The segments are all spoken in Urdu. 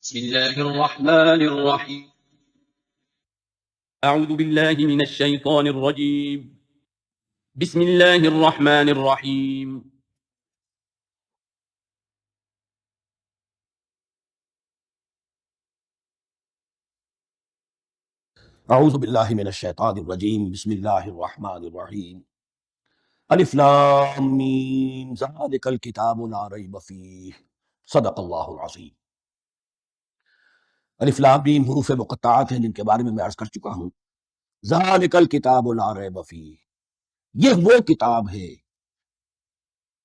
بسم الله الرحمن الرحيم. أعوذ بالله من الشيطان الرجيم. بسم الله الرحمن الرحيم. اعوذ باللہ من الشیطان الرجیم بسم اللہ الرحمن الرحیم الف لام میم ذالک الکتاب لا ریب فیہ صدق اللہ العظیم۔ الف لام میم حروف مقطعات ہیں جن کے بارے میں عرض کر چکا ہوں۔ ذالک الکتاب لا ریب فیہ، یہ وہ کتاب ہے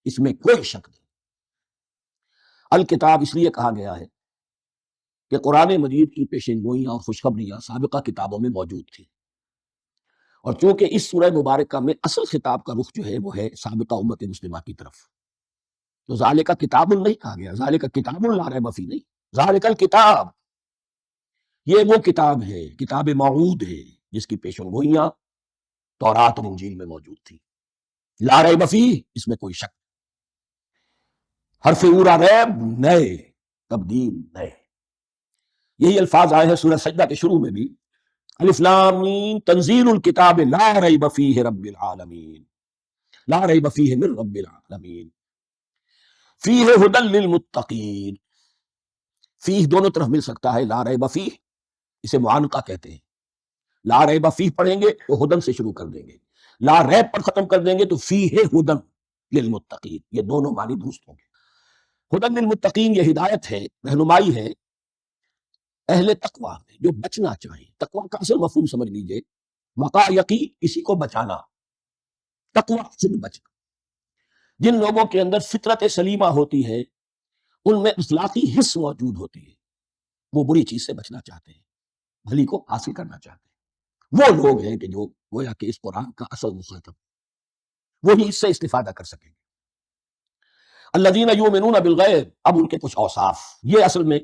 اس میں کوئی شک نہیں۔ الکتاب اس لیے کہا گیا ہے کہ قرآن مجید کی پیشین گوئیاں اور خوشخبریاں سابقہ کتابوں میں موجود تھیں، اور چونکہ اس سورہ مبارکہ میں اصل خطاب کا رخ جو ہے وہ ہے سابقہ امت مسلمہ کی طرف، تو ذالک کتاب نہیں کہا گیا، ذالک کتاب لا ریب فیہ نہیں، ذالک الکتاب، یہ وہ کتاب ہے، کتاب موعود ہے جس کی پیشن گوئیاں تورات اور انجیل میں موجود تھی۔ لا ریب فیہ، اس میں کوئی شک، حرف اورا ریب نئے، تبدیل نئے، یہی الفاظ آئے ہیں سورہ سجدہ کے شروع میں بھی، الف لام میم تنزیل الکتاب لا ریب فیہ رب العالمین، لا ریب فیہ من رب العالمین، فیہ ھدی للمتقین، فیہ دونوں طرف مل سکتا ہے، لا ریب فیہ اسے معانقہ کہتے ہیں، لا ریب فیہ پڑھیں گے تو ہدن سے شروع کر دیں گے، لا ریب پر ختم کر دیں گے تو فیہ ھدی للمتقین، یہ دونوں معنی درست ہوں گے۔ ھدی للمتقین یہ ہدایت ہے، رہنمائی ہے اہل تقویٰ میں جو بچنا چاہیں۔ تقویٰ کا اصل مفہوم سمجھ لیجئے، وقع یقی کسی کو بچانا، تقویٰ خود بچنا۔ جن لوگوں کے اندر فطرت سلیمہ ہوتی ہے ان میں اخلاقی حس موجود ہوتی ہے، وہ بری چیز سے بچنا چاہتے ہیں، بھلی کو حاصل کرنا چاہتے ہیں، وہ لوگ ہیں کہ جو گویا کہ اس قرآن کا اصل مخاطب، وہی اس سے استفادہ کر سکیں گے۔ الذین یؤمنون بالغیب، اب ان کے کچھ اوصاف، یہ اصل میں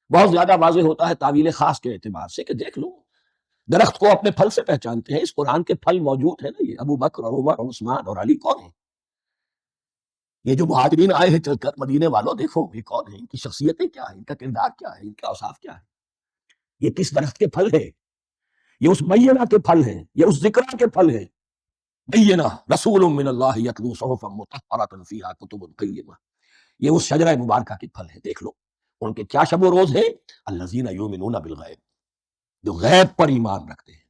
بہت زیادہ واضح ہوتا ہے تعویل خاص کے اعتبار سے، کہ دیکھ لو درخت کو اپنے پھل سے پہچانتے ہیں، اس قرآن کے پھل موجود ہیں نا، یہ ابو بکر اور عمر اور عثمان اور علی کون ہیں؟ یہ جو مہاجرین آئے ہیں چل کر مدینے والوں، دیکھو یہ کون ہیں، ان کی شخصیتیں کیا ہیں، ان کا کردار کیا ہے، ان کے اوصاف کیا ہے، یہ کس درخت کے پھل ہیں؟ یہ اس بینہ کے پھل ہیں، یہ اس ذکرہ کے پھل ہیں، بینہ رسول من اللہ یتلو صحفا مطہرۃ فیہا کتب قیمہ، یہ اس شجرہ مبارکہ کے پھل ہیں۔ دیکھ لو ان کے کیا شب و روز ہے، الذین یؤمنون بالغیب، جو غیب پر ایمان رکھتے ہیں۔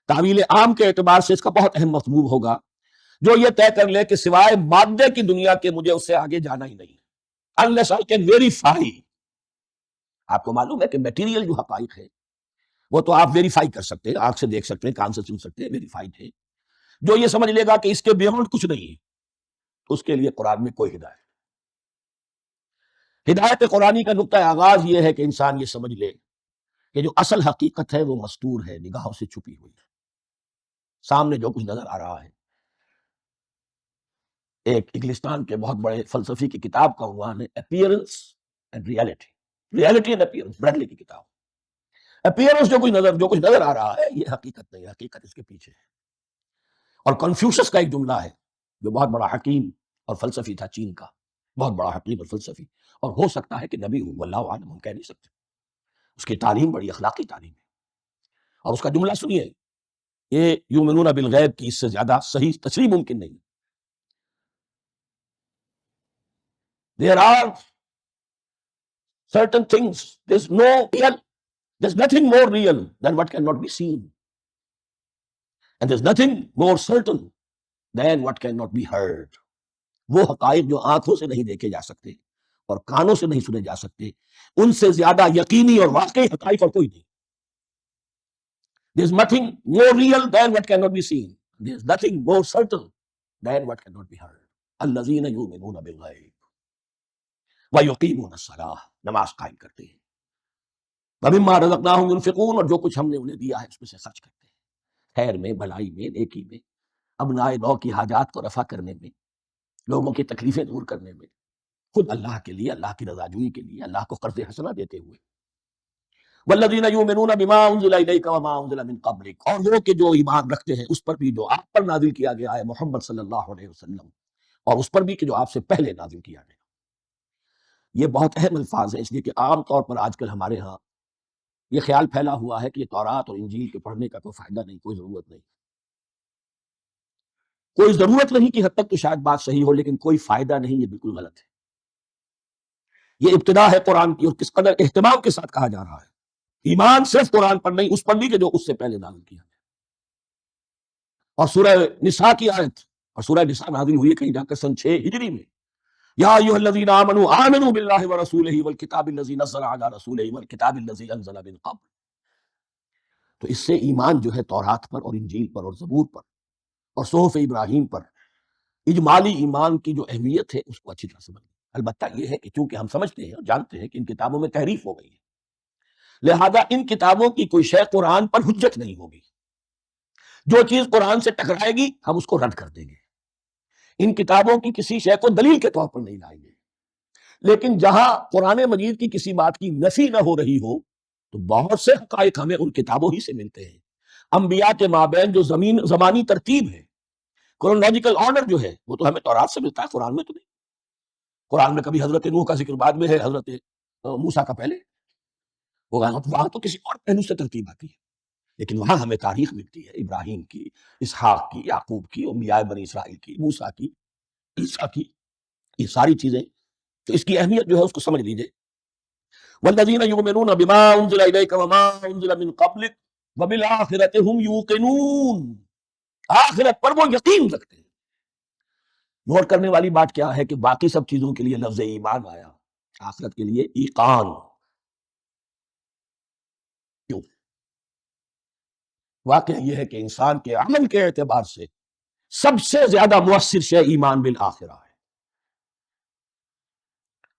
تعویل عام کے اعتبار سے اس کا بہت اہم مفہوم ہوگا، جو یہ طے کر لے کہ سوائے مادے کی دنیا کے مجھے اس سے آگے جانا ہی نہیں، unless I can verify۔ آپ کو معلوم ہے کہ میٹیریل جو حقائق ہے وہ تو آپ ویریفائی کر سکتے ہیں، آنکھ سے دیکھ سکتے ہیں، کان سے سن سکتے ہیں، ویریفائڈ ہے۔ جو یہ سمجھ لے گا کہ اس کے بیونڈ کچھ نہیں ہے، اس کے لیے قرآن میں کوئی ہدایت۔ ہدایت قرآنی کا نقطہ آغاز یہ ہے کہ انسان یہ سمجھ لے کہ جو اصل حقیقت ہے وہ مستور ہے، نگاہوں سے چھپی ہوئی ہے، سامنے جو کچھ نظر آ رہا ہے۔ ایک انگلستان کے بہت بڑے فلسفی کی کتاب کا عنوان ہے appearance and reality, reality and appearance, Bradley کی کتاب۔ اپیئرنس جو کچھ نظر آ رہا ہے یہ حقیقت نہیں، حقیقت اس کے پیچھے ہے۔ اور کنفیوشس کا ایک جملہ ہے جو بہت بڑا حکیم اور فلسفی تھا، چین کا بہت بڑا حکیم اور فلسفی، اور ہو سکتا ہے کہ نبی ہو، واللہ عالم، ہم کہہ نہیں سکتے۔ اس کی تعلیم بڑی اخلاقی تعلیم ہے، اور اس کا جملہ سنیے، یہ یؤمنون بالغیب کی اس سے زیادہ صحیح تشریح ممکن نہیں۔ There are certain things, there's nothing more real than what cannot be seen, and there's nothing more certain than what cannot be heard۔ وہ حقائق جو آنکھوں سے نہیں دیکھے جا سکتے اور کانوں سے نہیں سنے جا سکتے، ان سے زیادہ یقینی اور واقعی حقائق اور کوئی نہیں۔ There's nothing more real than what cannot be seen، there's nothing more certain than what cannot be heard۔ الذین یؤمنون بالغیب وَيُقِيمُونَ الصَّلَاةَ، نماز قائم کرتے ہیں، وَمِمَّا رَزَقْنَاهُمْ يُنْفِقُونَ، اور جو کچھ ہم نے انہیں دیا ہے اس میں سے خرچ کرتے ہیں، خیر میں، بھلائی میں، نیکی میں، ابنائے نو کی حاجات کو رفع کرنے میں، لوگوں کی تکلیفیں دور کرنے میں، خود اللہ کے لیے، اللہ کی رضا جوئی کے لیے، اللہ کو قرض حسنہ دیتے ہوئے۔ وَالَّذِينَ يُؤْمِنُونَ بِمَا أُنزِلَ إِلَيْكَ وَمَا أُنزِلَ مِن قَبْلِكَ، اور وہ کہ جو ایمان رکھتے ہیں اس پر بھی جو آپ پر نازل کیا گیا ہے، محمد صلی اللہ علیہ وسلم، اور اس پر بھی کہ جو آپ سے پہلے نازل کیا گیا۔ یہ بہت اہم الفاظ ہیں، اس لیے کہ عام طور پر آج کل ہمارے ہاں یہ خیال پھیلا ہوا ہے کہ یہ تورات اور انجیل کے پڑھنے کا کوئی فائدہ نہیں، کوئی ضرورت نہیں، کوئی ضرورت نہیں کی حد تک تو شاید بات صحیح ہو، لیکن کوئی فائدہ نہیں، یہ بالکل غلط ہے۔ یہ ابتدا ہے قرآن کی، اور کس قدر اہتمام کے ساتھ کہا جا رہا ہے، ایمان صرف قرآن پر نہیں، اس پر بھی کہ جو اس سے پہلے نازل کیا۔ اور سورہ نساء کی آیت، اور سورہ نساء نازل ہوئی ہے کہیں جا کر سن 6 ہجری میں، یا ایھا الذین آمنوا آمنوا باللہ ورسولہ والکتاب الذی نزل علی رسولہ والکتاب الذی انزل من قبل۔ تو اس سے ایمان جو ہے تورات پر اور انجیل پر اور زبور پر اور صحف ابراہیم پر، اجمالی ایمان کی جو اہمیت ہے اس کو اچھی طرح سمجھ لیں۔ البتہ یہ ہے کہ چونکہ ہم سمجھتے ہیں اور جانتے ہیں کہ ان کتابوں میں تحریف ہو گئی ہے، لہذا ان کتابوں کی کوئی شے قرآن پر حجت نہیں ہوگی، جو چیز قرآن سے ٹکرائے گی ہم اس کو رد کر دیں گے، ان کتابوں کی کسی شے کو دلیل کے طور پر نہیں لائیں گے۔ لیکن جہاں قرآن مجید کی کسی بات کی نفی نہ ہو رہی ہو تو بہت سے حقائق ہمیں ان کتابوں ہی سے ملتے ہیں۔ انبیاء کے مابین جو زمانی ترتیب ہے، کرونالوجیکل آرڈر جو ہے، وہ تو ہمیں تورات سے ملتا ہے، قرآن میں تو نہیں۔ قرآن میں کبھی حضرت نوح کا ذکر بعد میں ہے، حضرت موسیٰ کا پہلے، وہاں تو کسی اور پہلو سے ترتیب آتی ہے، لیکن وہاں ہمیں تاریخ ملتی ہے، ابراہیم کی، اسحاق کی، یعقوب کی، انبیاء بنی اسرائیل کی، موسیٰ کی، عیسیٰ کی، یہ ساری چیزیں۔ تو اس کی اہمیت جو ہے اس کو سمجھ لیجئے۔ والذین یؤمنون بما انزل الیک وما انزل من قبلک وبالآخرۃ هم یوقنون، آخرت پر وہ یقین رکھتے ہیں۔ نوٹ کرنے والی بات کیا ہے کہ باقی سب چیزوں کے لیے لفظ ایمان آیا، آخرت کے لیے ایقان کیوں؟ واقعہ یہ ہے کہ انسان کے عمل کے اعتبار سے سب سے زیادہ مؤثر شے ایمان بالآخرہ ہے۔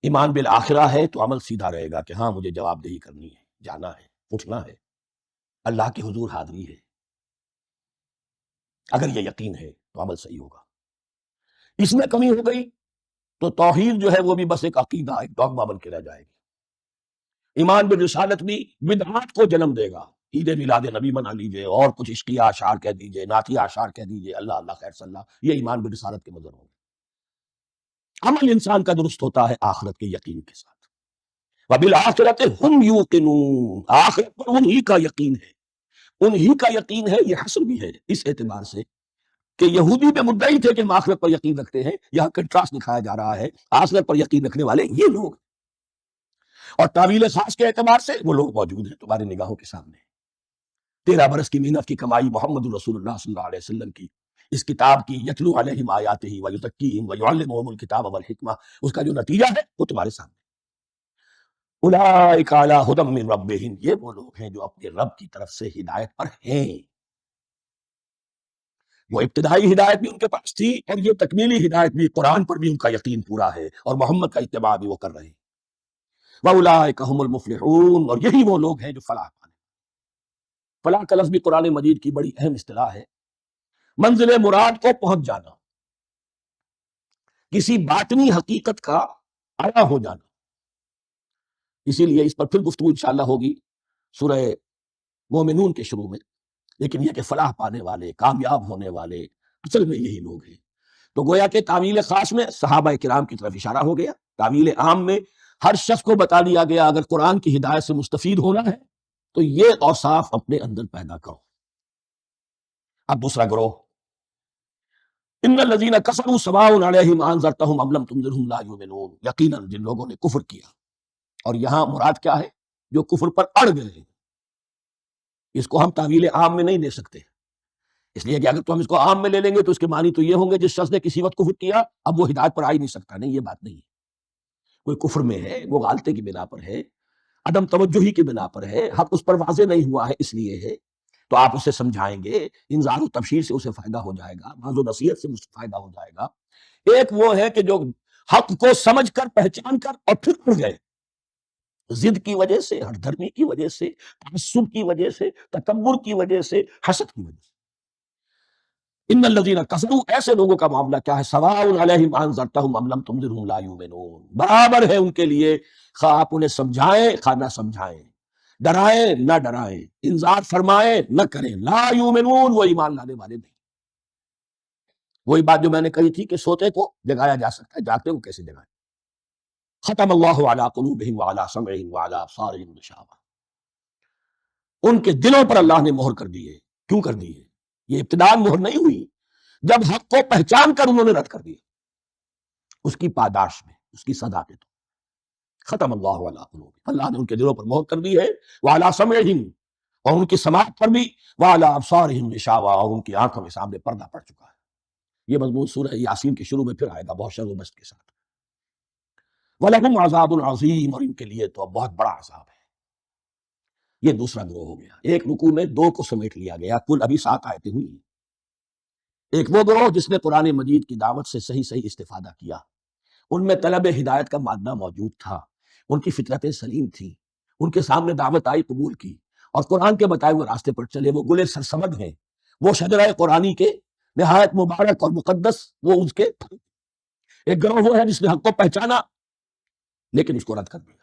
ایمان بالآخرہ ہے تو عمل سیدھا رہے گا کہ ہاں مجھے جواب دہی کرنی ہے، جانا ہے، اٹھنا ہے، اللہ کے حضور حاضری ہے۔ اگر یہ یقین ہے تو عمل صحیح ہوگا۔ اس میں کمی ہو گئی تو توحید جو ہے وہ بھی بس ایک عقیدہ، ایک ڈوگما بن کے رہ جائے گی۔ ایمان بالرسالت بھی بدعات کو جنم دے گا، عید میلاد نبی منا لیجئے اور کچھ عشقیہ اشعار کہہ دیجئے، نعتیہ اشعار کہہ دیجئے، اللہ اللہ خیر صلی اللہ، یہ ایمان بالرسالت کے مظہر ہوں گے۔ عمل انسان کا درست ہوتا ہے آخرت کے یقین کے ساتھ۔ وبالآخرۃ ہم یوقنون، آخرت پر انہی کا یقین ہے، انہی کا یقین ہے۔ یہ حصر بھی ہے اس اعتبار سے کہ یہودی میں مدعی تھے کہ ہم آخرت پر یقین رکھتے ہیں، یہاں کنٹراسٹ دکھایا جا رہا ہے، آخرت پر یقین رکھنے والے یہ لوگ، اور تعویل خاص کے اعتبار سے وہ لوگ موجود ہیں تمہاری نگاہوں کے سامنے۔ 13 برس کی محنت کی کمائی محمد رسول اللہ صلی اللہ علیہ وسلم کی، اس کتاب کی، یتلو علیہم آیاتہ ویزکیہم ویعلمہم الکتاب والحکمہ، اس کا جو نتیجہ ہے وہ تمہارے سامنے۔ اولئک علی ھدی من ربہم، یہ وہ لوگ ہیں جو اپنے رب کی طرف سے ہدایت پر ہیں۔ وہ ابتدائی ہدایت بھی ان کے پاس تھی، اور یہ تکمیلی ہدایت بھی، قرآن پر بھی ان کا یقین پورا ہے، اور محمد کا اتباع بھی وہ کر رہے ہیں۔ وَأُولَٰئِكَ هُمُ الْمُفْلِحُونَ، اور یہی وہ لوگ ہیں جو فلاح پانے۔ فلاح کا لفظ بھی قرآن مجید کی بڑی اہم اصطلاح ہے، منزل مراد کو پہنچ جانا، کسی باطنی حقیقت کا آیا ہو جانا۔ اسی لیے اس پر پھر گفتگو انشاءاللہ ہوگی سورہ مومنون کے شروع میں، لیکن یہ کہ فلاح پانے والے، کامیاب ہونے والے اصل میں یہی لوگ ہیں۔ تو گویا کہ تعویل خاص میں صحابہ کرام کی طرف اشارہ ہو گیا، تعویل عام میں ہر شخص کو بتا دیا گیا اگر قرآن کی ہدایت سے مستفید ہونا ہے تو یہ اوصاف اپنے اندر پیدا کرو۔ اب دوسرا گروہ، ان الذین کفروا سواء علیہم انذرتہم ام لم تنذرہم لا یؤمنون، یقیناً جن لوگوں نے کفر کیا، اور یہاں مراد کیا ہے؟ جو کفر پر اڑ گئے ہیں۔ اس کو ہم تعویل عام میں نہیں لے سکتے، اس لیے کہ اگر تو ہم اس کو عام میں لے لیں گے تو اس کے معنی تو یہ ہوں گے جس شخص نے کسی وقت کفر کیا اب وہ ہدایت پر آ ہی نہیں سکتا، نہیں، یہ بات نہیں ہے۔ کوئی کفر میں ہے، وہ غالطے کی بنا پر ہے، عدم توجہی کی بنا پر ہے، حق اس پر واضح نہیں ہوا ہے اس لیے ہے، تو آپ اسے سمجھائیں گے، انذار و تبشیر سے اسے فائدہ ہو جائے گا، واضح و نصیحت سے اسے فائدہ ہو جائے گا۔ ایک وہ ہے کہ جو حق کو سمجھ کر، پہچان کر اور پھر اڑ گئے، ضد کی وجہ سے، ہٹ دھرمی کی وجہ سے، تعصب کی وجہ سے، تکبر کی وجہ سے، حسد کی وجہ سے۔ ان الذین کفروا، ایسے لوگوں کا معاملہ کیا ہے؟ سواء علیہم انذرتہم ام لم تنذرہم لا یؤمنون، برابر ہے ان کے لیے، خواہ آپ انہیں سمجھائیں خواہ نہ سمجھائیں، ڈرائیں نہ ڈرائیں، انذار فرمائیں نہ کریں، لا یؤمنون، وہ ایمان لانے والے نہیں۔ وہی بات جو میں نے کہی تھی کہ سوتے کو جگایا جا سکتا ہے، جاگتے کو کیسے جگائیں؟ ختم اللہ علی قلوبہم وعلی سمعہم وعلی ابصارہم غشاوہ، ان کے دلوں پر اللہ نے مہر کر دی ہے۔ کیوں کر دی ہے؟ یہ ابتداءً مہر نہیں ہوئی، جب حق کو پہچان کر انہوں نے رد کر دیا، اس کی پاداش میں، اس کی سزا کے تو ختم اللہ علی قلوبہم، اللہ نے ان کے دلوں پر مہر کر دی ہے، وعلی سمعہم، اور ان کی سماعت پر بھی، وعلی ابصارہم غشاوہ، اور ان کی آنکھوں کے سامنے پردہ پڑ چکا ہے۔ یہ مضمون سورہ یاسین کے شروع میں پھر آئے گا بہت شر و بست کے ساتھ۔ وَلَهُمْ عَذَابٌ عَظِيمٌ، اور ان کے لیے تو اب بہت بڑا عذاب ہے۔ یہ دوسرا گروہ ہو گیا، ایک رکوع میں دو کو سمیٹ لیا گیا، کل ابھی 7 آیتیں ہوئی۔ ایک وہ گروہ جس نے قرآن مجید کی دعوت سے صحیح صحیح استفادہ کیا، ان میں طلب ہدایت کا مادہ موجود تھا، ان کی فطرتیں سلیم تھیں، ان کے سامنے دعوت آئی، قبول کی، اور قرآن کے بتائے ہوئے راستے پر چلے۔ وہ گلے سرسبد ہیں، وہ شجرہ قرآنی کے نہایت مبارک اور مقدس، وہ اس کے ایک گروہ وہ ہے جس نے حق کو پہچانا لیکن اس کو رد کر دیا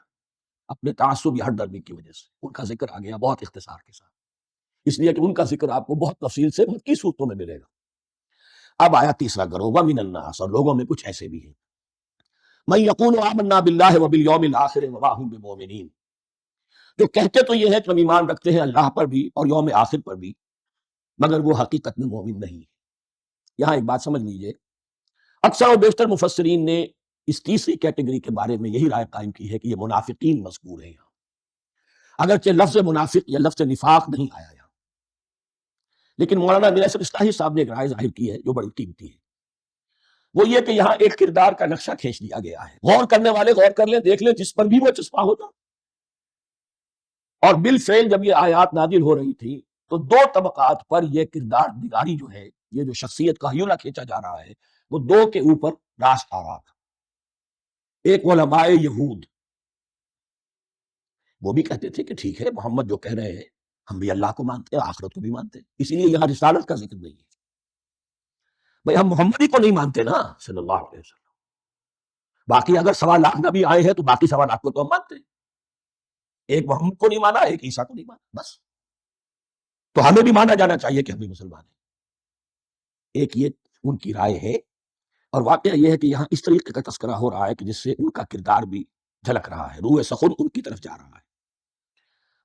اپنے تعصب یا ہٹ درمی کی وجہ سے۔ ان کا ذکر آ گیا بہت اختصار کے ساتھ، اس لیے کہ ان کا ذکر آپ کو بہت تفصیل سے بہت کی صورتوں میں ملے گا۔ اب آیا تیسرا گروہ، وَمِنَ النَّاسِ، اور لوگوں میں کچھ ایسے بھی ہیں، مَن يَقُولُ آمَنَّا بِاللَّهِ وَبِالْيَوْمِ الْآخِرِ وَمَا هُم بِمُؤْمِنِينَ، جو کہتے تو یہ ہے کہ ہم ایمان رکھتے ہیں اللہ پر بھی اور یوم آخر پر بھی، مگر وہ حقیقت میں مومن نہیں ہے۔ یہاں ایک بات سمجھ لیجئے، اکثر و بیشتر مفسرین نے اس تیسری کیٹیگری کے بارے میں یہی رائے قائم کی ہے کہ یہ منافقین مذکور ہیں یہاں، اگرچہ لفظ منافق یا لفظ نفاق نہیں آیا یہاں، لیکن مولانا میرا اصلاحی صاحب نے ایک رائے ظاہر کی ہے جو بڑی قیمتی ہے، وہ یہ کہ یہاں ایک کردار کا نقشہ کھینچ دیا گیا ہے، غور کرنے والے غور کر لیں، دیکھ لیں، جس پر بھی وہ چسپاں ہوتا۔ اور بالفعل جب یہ آیات نازل ہو رہی تھی تو دو طبقات پر یہ کردار نگاری جو ہے، یہ جو شخصیت کا ہیولہ کھینچا جا رہا ہے، وہ دو کے اوپر راست آ رہا تھا۔ ایک علماء یہود، وہ بھی کہتے تھے کہ ٹھیک ہے، محمد جو کہہ رہے ہیں ہم بھی اللہ کو مانتے ہیں، آخرت کو بھی مانتے ہیں، اسی لیے یہاں رسالت کا ذکر نہیں ہے۔ بھئی ہم محمد ہی کو نہیں مانتے نا صلی اللہ علیہ وسلم، باقی اگر 1.25 نبی آئے ہیں تو باقی 1.25 کو تو ہم مانتے ہیں، ایک محمد کو نہیں مانا، ایک عیسیٰ کو نہیں مانا، بس تو ہمیں بھی مانا جانا چاہیے کہ ہم بھی مسلمان ہیں۔ ایک یہ ان کی رائے ہے، اور واقعہ یہ ہے کہ یہاں اس طریقے کا تذکرہ ہو رہا ہے کہ جس سے ان کا کردار بھی جھلک رہا ہے، روح سخن ان کی طرف جا رہا ہے۔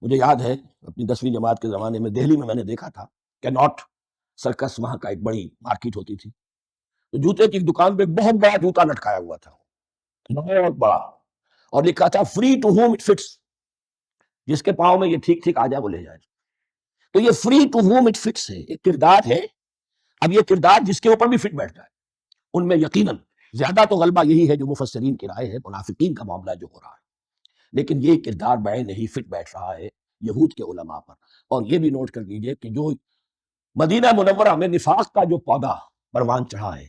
مجھے یاد ہے اپنی 10ویں جماعت کے زمانے میں دہلی میں نے دیکھا تھا کہ ناٹ سرکس، وہاں کا ایک بڑی مارکیٹ ہوتی تھی، تو جوتے کی دکان پہ بہت بڑا جوتا لٹکایا ہوا تھا، بہت بڑا، اور لکھا تھا free to home it fits, جس کے پاؤں میں یہ ٹھیک ٹھیک آ جائے وہ لے جائے۔ تو یہ free to home it fits ہے، ایک کردار ہے۔ اب یہ کردار جس کے اوپر بھی فٹ بیٹھ جائے، ان میں یقیناً زیادہ تو غلبہ یہی ہے جو مفسرین کی رائے ہے، منافقین کا معاملہ جو ہو رہا ہے، لیکن یہ کردار بعین نہیں فٹ بیٹھ رہا ہے یہود کے علماء پر۔ اور یہ بھی نوٹ کر لیجئے کہ جو مدینہ منورہ میں نفاق کا جو پودا پروان چڑھا ہے،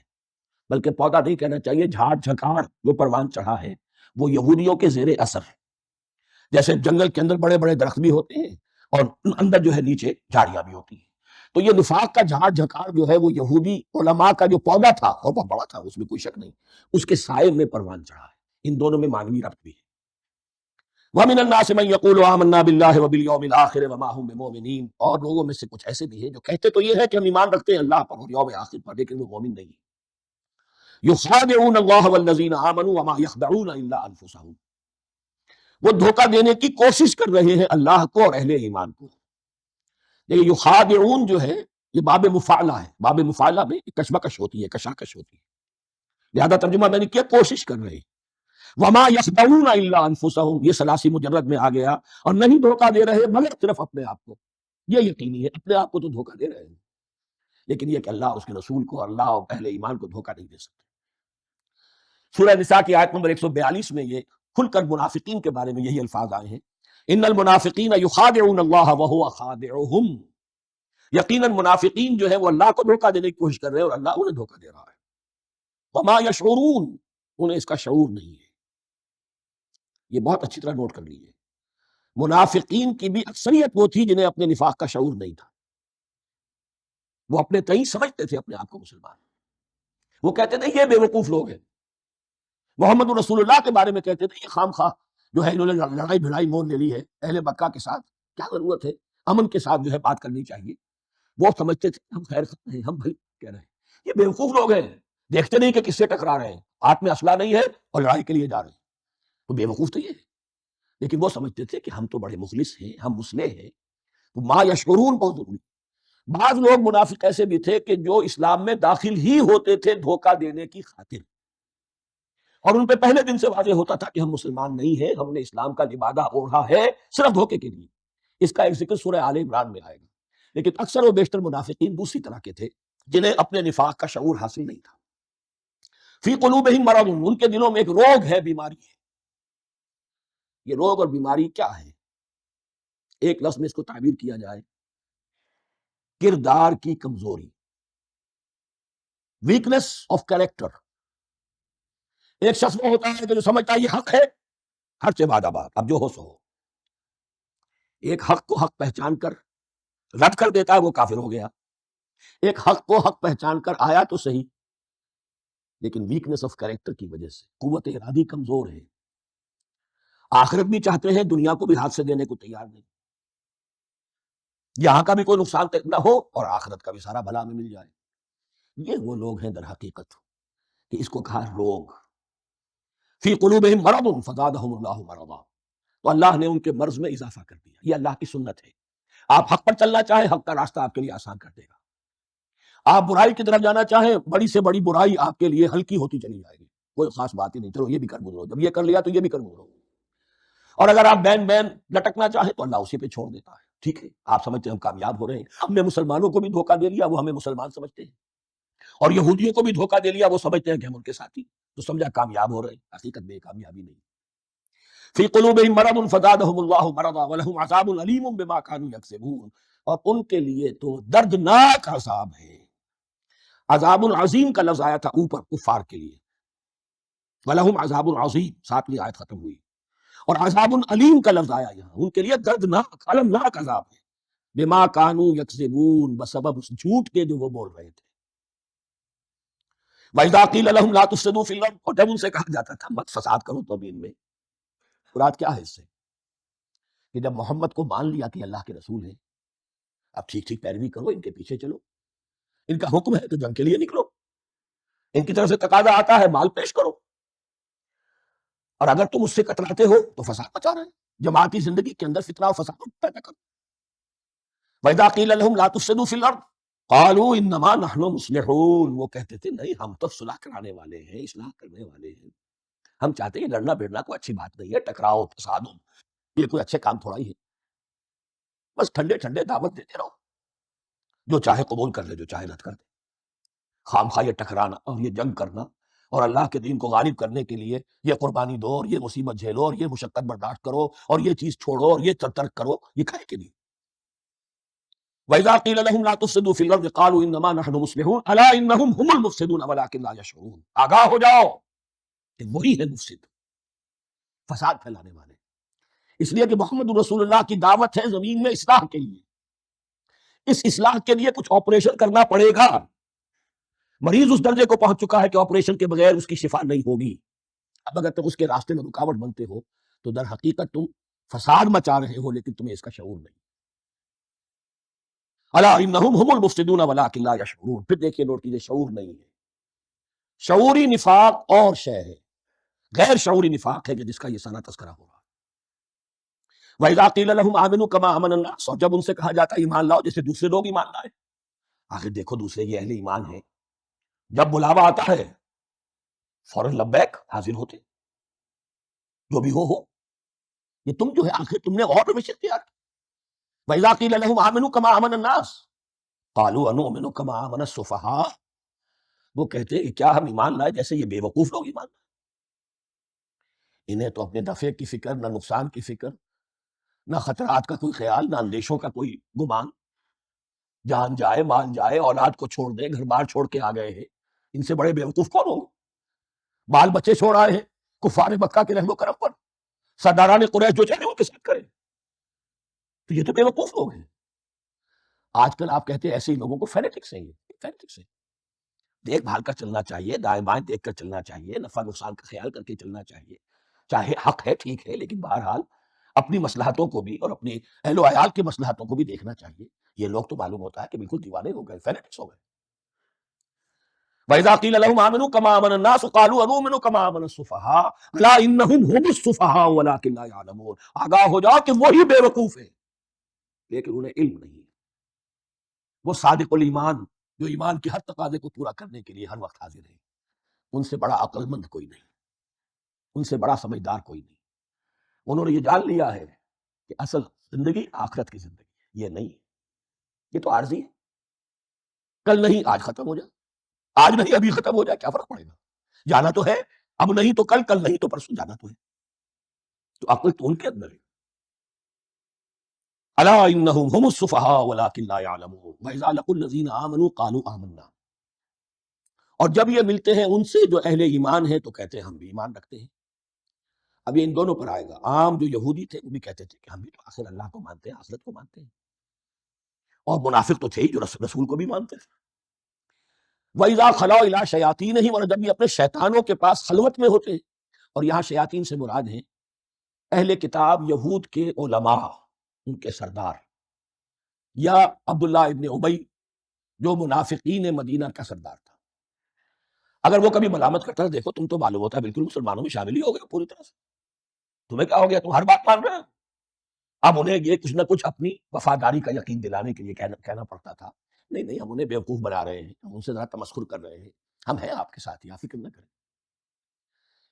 بلکہ پودا نہیں کہنا چاہیے، جھاڑ جھکاڑ جو پروان چڑھا ہے، وہ یہودیوں کے زیر اثر ہے۔ جیسے جنگل کے اندر بڑے بڑے درخت بھی ہوتے ہیں اور اندر جو ہے نیچے جھاڑیاں بھی ہوتی ہیں، تو یہ نفاق کا جھاڑ جھکاڑ جو ہے وہ یہودی علماء کا جو پودا تھا، اور بہت بڑا تھا، اس میں کوئی شک نہیں، اس کے سائے میں پروان چڑھا ہے۔ ان دونوں میں معنوی ربط بھی ہے۔ وَمِنَ النَّاسِ مَن يَقُولُ آمَنَّا بِاللَّهِ وَبِالْيَوْمِ الْآخِرِ وَمَا هُم بِمُؤْمِنِينَ، اور لوگوں میں سے کچھ ایسے بھی ہیں جو کہتے تو یہ ہے کہ ہم ایمان رکھتے ہیں اللہ پر اور یوم آخر پر، لیکن وہ مومن نہیں ہیں۔ يُخَادِعُونَ اللَّهَ وَالَّذِينَ آمَنُوا وَمَا يَخْدَعُونَ إِلَّا أَنفُسَهُمْ، وہ دھوکہ دینے کی کوشش کر رہے ہیں اللہ کو اور اہل ایمان کو۔ لیکن یخادعون جو ہے یہ باب مفاعلہ ہے، باب مفاعلہ میں کشمکش ہوتی ہے، کشاکش ہوتی ہے، لہذا ترجمہ میں نے کیا، کوشش کر رہے ہیں۔ وما یخدعون الا انفسهم، یہ ثلاثی مجرد میں آ گیا، اور نہیں دھوکہ دے رہے مگر صرف اپنے آپ کو، یہ یقینی ہے اپنے آپ کو تو دھوکہ دے رہے ہیں، لیکن یہ کہ اللہ اس کے رسول کو، اللہ اور اہل ایمان کو دھوکہ نہیں دے سکتے۔ سورہ نساء کی آیت نمبر 142 میں یہ کھل کر منافقین کے بارے میں یہی الفاظ آئے ہیں، ان المنافقین یخادعون اللہ وهو خادعهم، یقیناً منافقین جو ہے وہ اللہ کو دھوکہ دینے کی کوشش کر رہے ہیں اور اللہ انہیں دھوکہ دے رہا ہے۔ وما یشعرون، انہیں اس کا شعور نہیں ہے۔ یہ بہت اچھی طرح نوٹ کر لیجیے، منافقین کی بھی اکثریت وہ تھی جنہیں اپنے نفاق کا شعور نہیں تھا، وہ اپنے تئیں سمجھتے تھے اپنے آپ کو مسلمان، وہ کہتے تھے یہ بے وقوف لوگ ہیں، محمد رسول اللہ کے بارے میں کہتے تھے یہ خام خواہ جو ہے انہوں نے لڑائی بھڑائی مول لے لی ہے اہل مکہ کے ساتھ، کیا ضرورت ہے، امن کے ساتھ جو ہے بات کرنی چاہیے۔ وہ سمجھتے تھے ہم خیر خواہ ہیں، ہم بھائی کہہ رہے ہیں، یہ بے وقوف لوگ ہیں، دیکھتے نہیں کہ کس سے ٹکرا رہے ہیں، ہاتھ میں اسلحہ نہیں ہے اور لڑائی کے لیے جا رہے ہیں۔ تو بے وقوف تو یہ ہے، لیکن وہ سمجھتے تھے کہ ہم تو بڑے مخلص ہیں، ہم مصلح ہیں. تو ما یشعرون بہت ضروری. بعض لوگ منافق ایسے بھی تھے کہ جو اسلام میں داخل ہی ہوتے تھے دھوکہ دینے کی خاطر، اور ان پہ پہلے دن سے واضح ہوتا تھا کہ ہم مسلمان نہیں ہیں، ہم نے اسلام کا لبادہ اوڑھا ہے صرف دھوکے کے لیے. اس کا ایک ذکر سورہ آل عمران میں آئے گا. لیکن اکثر و بیشتر منافقین دوسری طرح کے تھے جنہیں اپنے نفاق کا شعور حاصل نہیں تھا. فی قلوبہم مرض، ان کے دلوں میں ایک روگ ہے، بیماری ہے. یہ روگ اور بیماری کیا ہے؟ ایک لفظ میں اس کو تعبیر کیا جائے، کردار کی کمزوری، ویکنس آف کریکٹر. ایک شخص وہ ہوتا ہے کہ جو سمجھتا ہے یہ حق ہے، حق سے بات آباد، اب جو ہو سو ہو. ایک حق کو حق پہچان کر رد کر دیتا ہے، وہ کافر ہو گیا. ایک حق کو حق پہچان کر آیا تو صحیح، لیکن ویکنس آف کریکٹر کی وجہ سے قوت ارادی کمزور ہے. آخرت بھی چاہتے ہیں، دنیا کو بھی ہاتھ سے دینے کو تیار نہیں. یہاں کا بھی کوئی نقصان نہ ہو اور آخرت کا بھی سارا بھلا میں مل جائے. یہ وہ لوگ ہیں در حقیقت کہ اس کو کہا روگ. فی قلوبہم مرض فزادہم اللہ مرضا، تو اللہ نے ان کے مرض میں اضافہ کر دیا. یہ اللہ کی سنت ہے. آپ حق پر چلنا چاہیں، حق کا راستہ آپ کے لیے آسان کر دے گا. آپ برائی کی طرف جانا چاہیں، بڑی سے بڑی برائی آپ کے لیے ہلکی ہوتی چلی جائے گی. کوئی خاص بات ہی نہیں، چلو یہ بھی کر گزرو، جب یہ کر لیا تو یہ بھی کر گزرو. اور اگر آپ بین بین لٹکنا چاہیں تو اللہ اسی پہ چھوڑ دیتا ہے. ٹھیک ہے، آپ سمجھتے ہیں ہم کامیاب ہو رہے ہیں، ہم نے مسلمانوں کو بھی دھوکہ دے لیا، وہ ہمیں مسلمان سمجھتے ہیں. اور یہودیوں کو بھی دھوکہ دے لیا، وہ سمجھتے ہیں کہ ہم ان کے ساتھی، تو سمجھا کامیاب ہو رہے ہیں. حقیقت میں کامیابی نہیں. فی قلوبہم مرض فزادہم اللہ مرضا ولہم عذاب علیم بما کانوا یکسبون، اور ان کے لیے تو دردناک عذاب ہے. عذاب العظیم کا لفظ آیا تھا اوپر کفار کے لیے، وَلَهُمْ عَذَابٌ عَظِيمٌ، 7ویں آیت ختم ہوئی. اور عذاب علیم کا لفظ آیا یہاں، ان کے لیے دردناک المناک عذاب ہے. بما کانوا یکذبون، بسبب اس جھوٹ کے جو وہ بول رہے تھے. وَإِذَا قِيلَ لَهُمْ لَا تُفْسِدُوا فِي الْأَرْضِ، اور جب ان سے کہا جاتا تھا مت فساد کرو زمین میں. مراد کیا ہے اس سے؟ کہ جب محمد کو مان لیا کہ اللہ کے رسول ہیں، اب ٹھیک ٹھیک پیروی کرو، ان کے پیچھے چلو، ان کا حکم ہے تو جنگ کے لیے نکلو، ان کی طرف سے تقاضا آتا ہے مال پیش کرو، اور اگر تم اس سے کتراتے ہو تو فساد مچا رہے ہیں، جماعتی زندگی کے اندر فتنہ و فساد پیدا کرو. وَإِذَا قِيلَ لَهُمْ لَا تُفْسِدُوا فِي الْأَرْضِ قَالُوا إِنَّمَا نَحْنُ مُصْلِحُونَ، وہ کہتے تھے نہیں ہم تو صلح کرانے والے ہیں، اصلاح کرنے والے ہیں. ہم چاہتے ہیں لڑنا بھیڑنا کوئی اچھی بات نہیں ہے، ٹکراؤ فساد ہو، یہ کوئی اچھے کام تھوڑا ہی ہے. بس ٹھنڈے ٹھنڈے دعوت دیتے رہو، جو چاہے قبول کر لے، جو چاہے رد کر دے. خامخواہ یہ ٹکرانا اور یہ جنگ کرنا اور اللہ کے دین کو غالب کرنے کے لیے یہ قربانی دو اور یہ مصیبت جھیلو اور یہ مشقت برداشت کرو اور یہ چیز چھوڑو اور یہ ترک کرو، یہ کہے کہ نہیں. وَإِذَا قِيلَ لَهُمْ لَا تُفْسِدُوا فِي الْأَرْضِ قَالُوا إِنَّمَا نَحْنُ مُصْلِحُونَ أَلَا إِنَّهُمْ هُمُ الْمُفْسِدُونَ وَلَٰكِن لَا يَشْعُرُونَ. آگاہ ہو جاؤ کہ وہی ہے مفسد، فساد پھیلانے والے. اس لیے کہ محمد رسول اللہ کی دعوت ہے زمین میں اصلاح کے لیے. اس اصلاح کے لیے کچھ آپریشن کرنا پڑے گا. مریض اس درجے کو پہنچ چکا ہے کہ آپریشن کے بغیر اس کی شفا نہیں ہوگی. اب اگر تم اس کے راستے میں رکاوٹ بنتے ہو تو در حقیقت تم فساد مچا رہے ہو، لیکن تمہیں اس کا شعور نہیں. الا انہم هم المفسدون ولکن لا یشعرون. پھر دیکھیے نوٹ کیجیے، شعور نہیں ہے. شعوری نفاق اور شے ہے، غیر شعوری نفاق ہے کہ جس کا یہ سارا تذکرہ ہو رہا ہے. وَإِذَا قِيلَ لَهُمْ آمِنُوا كَمَا آمَنَ النَّاسُ، اور جب ان سے کہا جاتا ہے ایمان لاؤ جیسے دوسرے لوگ ایمان لائے. آخر دیکھو دوسرے یہ اہل ایمان ہیں، جب بلاوا آتا ہے فوراً لبیک حاضر ہوتے، جو بھی ہو. یہ تم جو ہے آخر تم نے اور پرمیشن کیا. وَإِذَا قِيلَ لَهُمْ آمِنُوا كَمَا آمَنَ النَّاسُ قَالُوا أَنُؤْمِنُ كَمَا آمَنَ السُّفَهَاءُ، وہ کہتے ہیں کہ کیا ہم ایمان لائے جیسے یہ بے وقوف لوگ ایمان لائے. انہیں تو اپنے نفع کی فکر، نہ نقصان کی فکر، نہ خطرات کا کوئی خیال، نہ اندیشوں کا کوئی گمان. جان جائے مان جائے، اولاد کو چھوڑ دے، گھر بار چھوڑ کے آ گئے ہیں. ان سے بڑے بے وقوف کون ہوں؟ بال بچے چھوڑ آئے ہیں کفار مکہ کے رحم و کرم پر، سرداران قریش جو چاہے ان کے ساتھ کریں. تو یہ تو بے وقوف لوگ ہیں. آج کل آپ کہتے ہیں ایسے ہی لوگوں کو فینیٹکس ہیں. یہ فینیٹکس ہیں. دیکھ بھال کر چلنا چاہیے، دائیں بائیں دیکھ کر چلنا چاہیے، نفع نقصان کا خیال کر کے چلنا چاہیے. چاہے حق ہے ٹھیک ہے، لیکن بہرحال اپنی مصلحتوں کو بھی اور اپنی اہل و عیال کی مصلحتوں کو بھی دیکھنا چاہیے. یہ لوگ تو معلوم ہوتا ہے کہ بالکل دیوانے ہو گئے، فینیٹکس ہو گئے. وَإِذَا قِيلَ لَهُمْ آمِنُوا كَمَا آمَنَ النَّاسُ قَالُوا أَنُؤْمِنُ كَمَا آمَنَ السُّفَهَاءُ أَلَا إِنَّهُمْ هُمُ السُّفَهَاءُ وَلَٰكِن لَّا يَعْلَمُونَ، آگاہ ہو جاؤ کہ وہی بے وقوف ہے لیکن انہیں علم نہیں ہے۔ وہ صادق الایمان جو ایمان کے ہر تقاضے کو پورا کرنے کے لیے ہر وقت حاضر ہے، ان سے بڑا عقل مند کوئی نہیں، ان سے بڑا سمجھدار کوئی نہیں۔ انہوں نے یہ جان لیا ہے کہ اصل زندگی آخرت کی زندگی، یہ نہیں ہے، یہ تو عارضی ہے، کل نہیں آج ختم ہو جائے، آج نہیں ابھی ختم ہو جائے، کیا فرق پڑے گا؟ جانا تو ہے، اب نہیں تو کل، کل نہیں تو پرسوں، جانا تو ہے۔ تو عقل تو ان کے اندر ہے۔ الا انہم هم السفہاء ولکن لا یعلمون واذا لقوا الذین آمنوا قالوا آمنا، اور جب یہ ملتے ہیں ان سے جو اہل ایمان ہیں تو کہتے ہیں ہم بھی ایمان رکھتے ہیں۔ اب یہ ان دونوں پر آئے گا۔ عام جو یہودی تھے وہ بھی کہتے تھے کہ ہم بھی تو آخر اللہ کو مانتے ہیں، آخرت کو مانتے ہیں، اور منافق تو تھے ہی جو رسول کو بھی مانتے تھے۔ وَإِذَا خَلَوْا إِلَىٰ شَيَاطِینِهِمْ، اور جب یہ اپنے شیطانوں کے پاس خلوت میں ہوتے ہیں، اور یہاں شیاطین سے مراد ہیں اہل کتاب یہود کے علماء، ان کے سردار، یا عبداللہ ابن ابی جو منافقین مدینہ کا سردار تھا۔ اگر وہ کبھی ملامت کرتا ہے دیکھو تم تو معلوم ہوتا ہے بالکل مسلمانوں میں شامل ہی ہو گئے پوری طرح سے، تمہیں کیا ہو گیا، تم ہر بات مان رہے ہو۔ اب انہیں یہ کچھ نہ کچھ اپنی وفاداری کا یقین دلانے کے لیے کہنا پڑتا تھا، نہیں نہیں ہم انہیں بیوقوف بنا رہے ہیں، ہم ان سے ذرا تمسخر کر رہے ہیں، ہم ہیں آپ کے ساتھ ہی، آپ فکر نہ کریں۔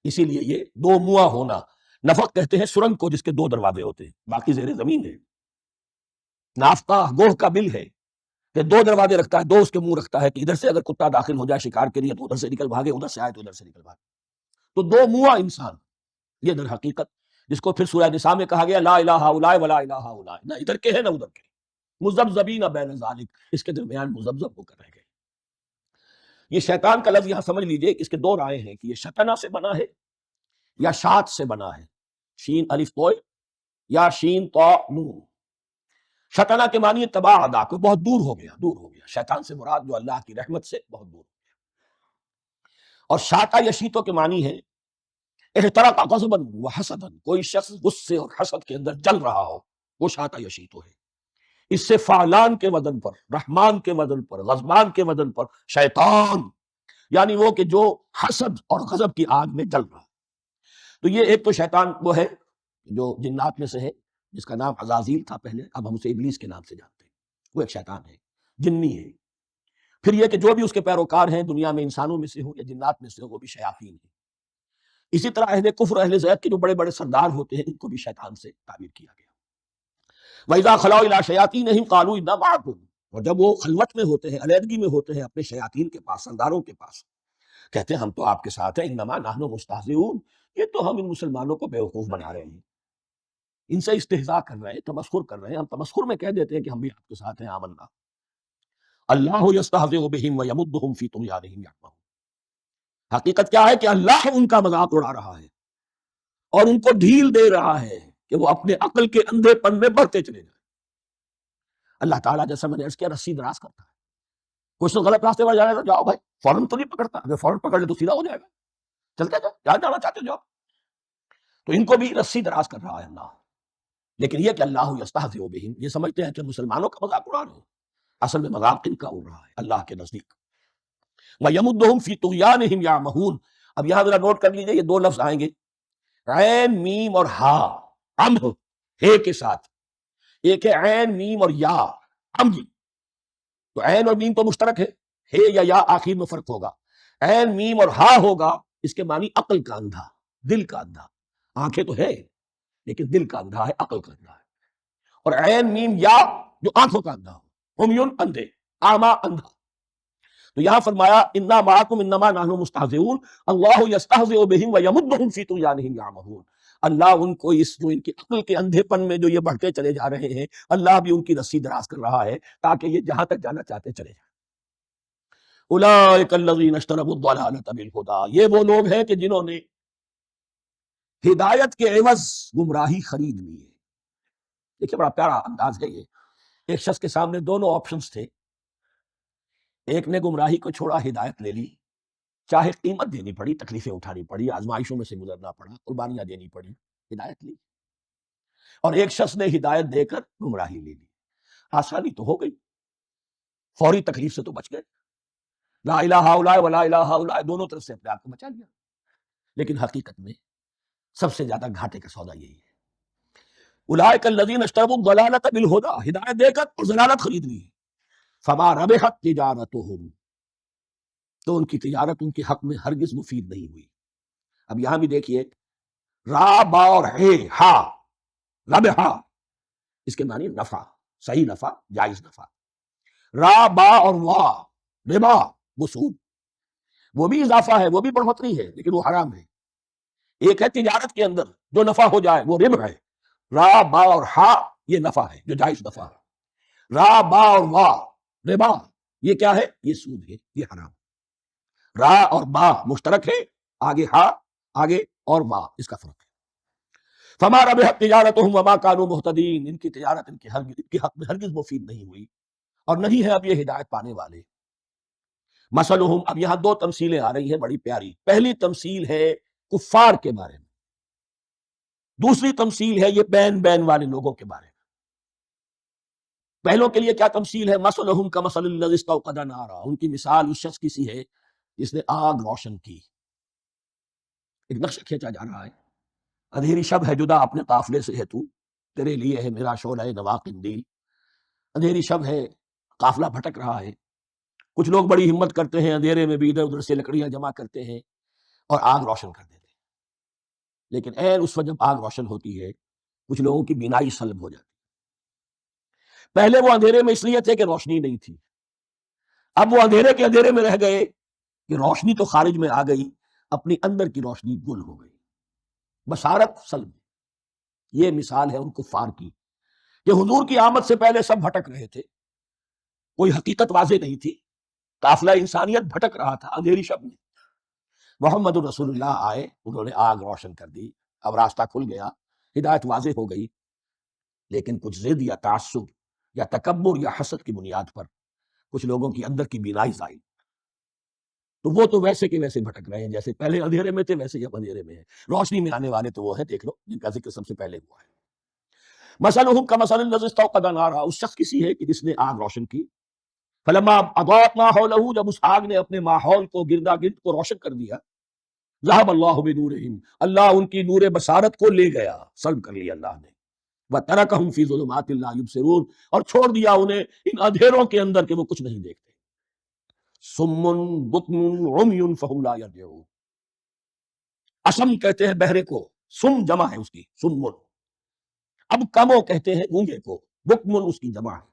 اسی لیے یہ دو منہ ہونا، نفق کہتے ہیں سرنگ کو جس کے دو دروازے ہوتے ہیں، باقی زیر زمین ہے۔ نافقہ گوہ کا بل ہے کہ دو دروازے رکھتا ہے، دو اس کے منہ رکھتا ہے کہ ادھر سے اگر کتا داخل ہو جائے شکار کے لیے تو ادھر سے نکل بھاگے، ادھر سے آئے تو ادھر سے نکل بھاگے۔ تو دو منہ انسان، یہ در حقیقت جس کو پھر سورہ نساء میں کہا گیا لا الہ اولائے ولا الہ اولائے، نہ ادھر کے ہے نہ ادھر کے، مذبذبین بین ذالک، اس کے درمیان مذبذب ہو کر رہ گئے۔ یہ شیطان کا لفظ یہاں سمجھ لیجئے کہ اس کے دو رائے ہیں کہ یہ شطنا سے بنا ہے یا شات سے بنا ہے، شین الف توئے یا شین تو نون۔ شطنا کے معنی تباہ ادا کو، بہت دور ہو گیا، دور ہو گیا۔ شیطان سے مراد جو اللہ کی رحمت سے بہت دور ہو گیا۔ اور شاتا یشیتو کے معنی ہے احترق غضبا وحسدا، کوئی شخص غصے اور حسد کے اندر جل رہا ہو، وہ شاتا یشیتو ہے۔ اس سے فعلان کے وزن پر، رحمان کے وزن پر، غضبان کے وزن پر شیطان، یعنی وہ کہ جو حسد اور غضب کی آگ میں جل رہا ہے۔ تو یہ ایک تو شیطان وہ ہے جو جنات میں سے ہے، جس کا نام عزازیل تھا پہلے، اب ہم اسے ابلیس کے نام سے جانتے ہیں، وہ ایک شیطان ہے، جنی ہے۔ پھر یہ کہ جو بھی اس کے پیروکار ہیں دنیا میں، انسانوں میں سے ہو یا جنات میں سے ہو، وہ بھی شیاطین ہیں۔ اسی طرح اہل کفر، اہل زیغ کے جو بڑے بڑے سردار ہوتے ہیں، ان کو بھی شیطان سے تعبیر کیا گیا۔ وَإِذَا خَلَوْا إِلَىٰ شَيَاطِینِهِمْ قَالُوا إِنَّا مَعَكُمْ، اور جب وہ خلوت میں ہوتے ہیں، علیحدگی میں ہوتے ہیں اپنے شیاطین کے پاس، سرداروں کے پاس، کہتے ہیں ہم تو آپ کے ساتھ ہیں، انما نحن مستہزئون، یہ تو ہم ان مسلمانوں کو بیوقوف بنا رہے ہیں، ان سے استہزاء کر رہے ہیں، تمسخر کر رہے ہیں۔ ہم تمسخر میں کہہ دیتے ہیں کہ ہم بھی آپ کے ساتھ ہیں، آمنا۔ اللہ یستہزئ بہم ویمدہم فی طغیانہم یعمہون، حقیقت کیا ہے کہ اللہ ان کا مذاق اڑا رہا ہے اور ان کو ڈھیل دے رہا ہے کہ وہ اپنے عقل کے اندھے پن میں بڑھتے چلے جائیں۔ اللہ تعالیٰ جیسا میں نے عرض کیا رسی دراز کرتا ہے، کچھ تو غلط راستے پر جانے تو جاؤ بھائی، فوراً تو نہیں پکڑتا، اگر فوراً پکڑ لے تو سیدھا ہو جائے گا، چلتے جاؤ جہاں جانا چاہتے جاؤ۔ تو ان کو بھی رسی دراز کر رہا ہے اللہ، لیکن یہ کہ اللہ یستہزئ بہم، یہ سمجھتے ہیں کہ مسلمانوں کا مذاق اڑا رہے ہیں، اصل میں مذاق ان کا اڑ رہا ہے اللہ کے نزدیک۔ وَيَمُدُّهُمْ فِي طُغْيَانِهِمْ يَعْمَهُونَ، اب یہاں ذرا نوٹ کر لیجئے، یہ دو لفظ آئیں گے، عین میم اور ہا، امہ ہے کے ساتھ، ایک ہے عین میم اور یا امگی، تو عین اور میم تو مشترک ہے یا آخر میں فرق ہوگا، عین میم اور ہا ہوگا، اس کے معنی عقل کا اندھا، دل کا اندھا، آنکھیں تو ہے لیکن دل کا اندھا ہے، عقل کا اندھا ہے۔ اور عین میم یا جو آنکھوں کا اندھا ہو، ہمیون اندھے، اعمیٰ اندھا۔ تو یہاں فرمایا انا معکم انما نحن مستہزئون، اللہ یستہزئ بہم ویمدہم فی طغیانہم یعمہون، اللہ ان کو اس جو ان کی عقل کے اندھے پن میں جو یہ بڑھتے چلے جا رہے ہیں، اللہ بھی ان کی رسی دراز کر رہا ہے تاکہ یہ جہاں تک جانا چاہتے چلے جائیں۔ اولئک الذین اشتروا الضلالۃ بالہدی، یہ وہ لوگ ہیں کہ جنہوں نے ہدایت کے عوض گمراہی خرید لی ہے۔ دیکھیے بڑا پیارا انداز ہے یہ، ایک شخص کے سامنے دونوں آپشنز تھے، ایک نے گمراہی کو چھوڑا، ہدایت لے لی، چاہے قیمت دینی پڑی، تکلیفیں اٹھانی پڑی، آزمائشوں میں سے گزرنا پڑا، قربانیاں دینی پڑی، ہدایت لی۔ اور ایک شخص نے ہدایت دے کر گمراہی لے لی، آسانی تو ہو گئی، فوری تکلیف سے تو بچ گئے، لا الہ الا ولا الہ الا، دونوں طرف سے اپنے آپ کو بچا لیا. لیکن حقیقت میں سب سے زیادہ گھاٹے کا سودا یہی ہے. اولئک الذین اشتروا الضلالۃ بالہدی، ہدایت دے کر اور ضلالت خرید لی. فما ربحت تجارتہم، تو ان کی تجارت ان کے حق میں ہرگز مفید نہیں ہوئی. اب یہاں بھی دیکھیے، را با اور ہے ہا، ربحا، اس کے معنی نفع، صحیح نفع، جائز نفع. را با اور وا، ربا، وہ سود، وہ بھی اضافہ ہے، وہ بھی بڑھوتری ہے، لیکن وہ حرام ہے. ایک ہے تجارت کے اندر جو نفع ہو جائے وہ ربح ہے. را با اور ہا یہ نفع ہے جو جائز نفع ہے. را با اور وا، ربا، یہ کیا ہے؟ یہ سود ہے، یہ حرام. را اور با مشترک ہے، آگے ہا، آگے اور ما، اس کا فرق ہے. فما ربحت تجارتہم وما کانوا مہتدین، ان کی تجارت ان کے حق میں ہرگز مفید نہیں ہوئی اور نہیں ہے اب یہ ہدایت پانے والے. مثلہم، اب یہاں دو تمثیلیں آ رہی ہیں بڑی پیاری. پہلی تمثیل ہے کفار کے بارے میں، دوسری تمثیل ہے یہ بین بین والے لوگوں کے بارے میں. پہلوں کے لیے کیا تمثیل ہے؟ مثلہم کمثل الذی استوقد نارا، ان کی مثال اس شخص کی سی ہے جس نے آگ روشن کی. ایک نقشہ کھینچا جا رہا ہے. اندھیری شب ہے جدا اپنے قافلے سے ہے تو، تیرے لیے ہے میرا شعلہ نوا قندیل. اندھیری شب ہے، قافلہ بھٹک رہا ہے. کچھ لوگ بڑی ہمت کرتے ہیں، اندھیرے میں بھی ادھر ادھر سے لکڑیاں جمع کرتے ہیں اور آگ روشن کر دیتے ہیں. لیکن عین اس وقت جب آگ روشن ہوتی ہے کچھ لوگوں کی بینائی سلب ہو جاتی. پہلے وہ اندھیرے میں اس لیے تھے کہ روشنی نہیں تھی، اب وہ اندھیرے کے اندھیرے میں رہ گئے کہ روشنی تو خارج میں آ گئی، اپنی اندر کی روشنی گل ہو گئی، بصارت سلب. یہ مثال ہے ان کفار کی کہ حضور کی آمد سے پہلے سب بھٹک رہے تھے، کوئی حقیقت واضح نہیں تھی، قافلہ انسانیت بھٹک رہا تھا اندھیری شب میں. محمد رسول اللہ آئے، انہوں نے آگ روشن کر دی، اب راستہ کھل گیا، ہدایت واضح ہو گئی. لیکن کچھ ضد یا تعصب یا تکبر یا حسد کی بنیاد پر کچھ لوگوں کی اندر کی بینائی زائل، تو وہ تو ویسے کے ویسے بھٹک رہے ہیں جیسے پہلے اندھیرے میں تھے، ویسے ہی اب اندھیرے میں ہیں. روشنی میں آنے والے تو وہ ہیں، دیکھ لو جن کا ذکر سب سے پہلے ہوا ہے. مثلہم کمثل الذی استوقد نارا، اس شخص کی سی ہے کہ جس نے آگ روشن کی. فلما اضاءت ما حولہ، جب اس آگ نے اپنے ماحول کو، گردا گرد کو روشن کر دیا، ذهب اللہ بنورہم، اللہ ان کی نور بصارت کو لے گیا، سلب کر لیا اللہ نے. وترکہم فی ظلمات لا یبصرون، اور چھوڑ دیا انہیں ان اندھیروں کے اندر کہ وہ کچھ نہیں دیکھتے. صم بکم عمی فہم لا یرجعون، اسم کہتے ہیں بہرے کو، سم جمع ہے اس کی، سم. اب کمو کہتے ہیں گونگے کو، بکم اس کی جمع ہے.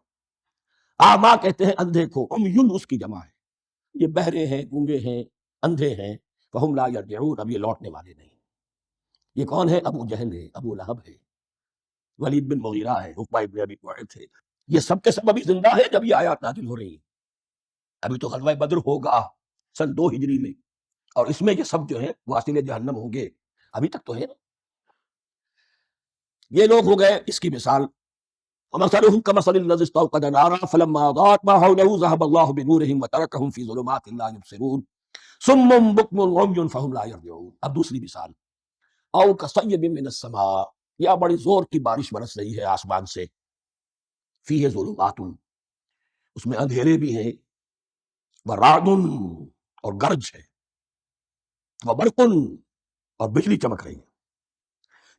آما کہتے ہیں اندھے کو، عمیٌ اس کی جمع ہے. یہ بہرے ہیں، گونگے ہیں، اندھے ہیں. فہم لا یرجعون، اب یہ لوٹنے والے نہیں. یہ کون ہے؟ ابو جہل ہے، ابو لہب ہے، ولید بن مغیرہ ہے، عقبہ ابن ابی معیط ہے. یہ سب کے سب ابھی زندہ ہے جب یہ آیات نازل ہو رہی ہیں. ابھی تو غزوہ بدر ہوگا سن 2 ہجری میں، اور اس میں یہ سب جو ہے واصل جہنم ہوں گے، ابھی تک تو ہے نا. یہ لوگ ہو گئے اس کی مثال. ومثلهم كمثل الذي استوقد نارا فلما اضاءت ما حوله ذهب الله بنورهم وتركهم في ظلمات لا يبصرون صم بكم عمي فهم لا يرجعون. اب دوسری مثال، او كصيب من السماء، یا بڑی زور کی بارش برس رہی ہے آسمان سے، فيه ظلمات، اس میں اندھیرے بھی ہیں، ورعد، اور گرج ہے، وبرق، اور بجلی چمک رہی ہے.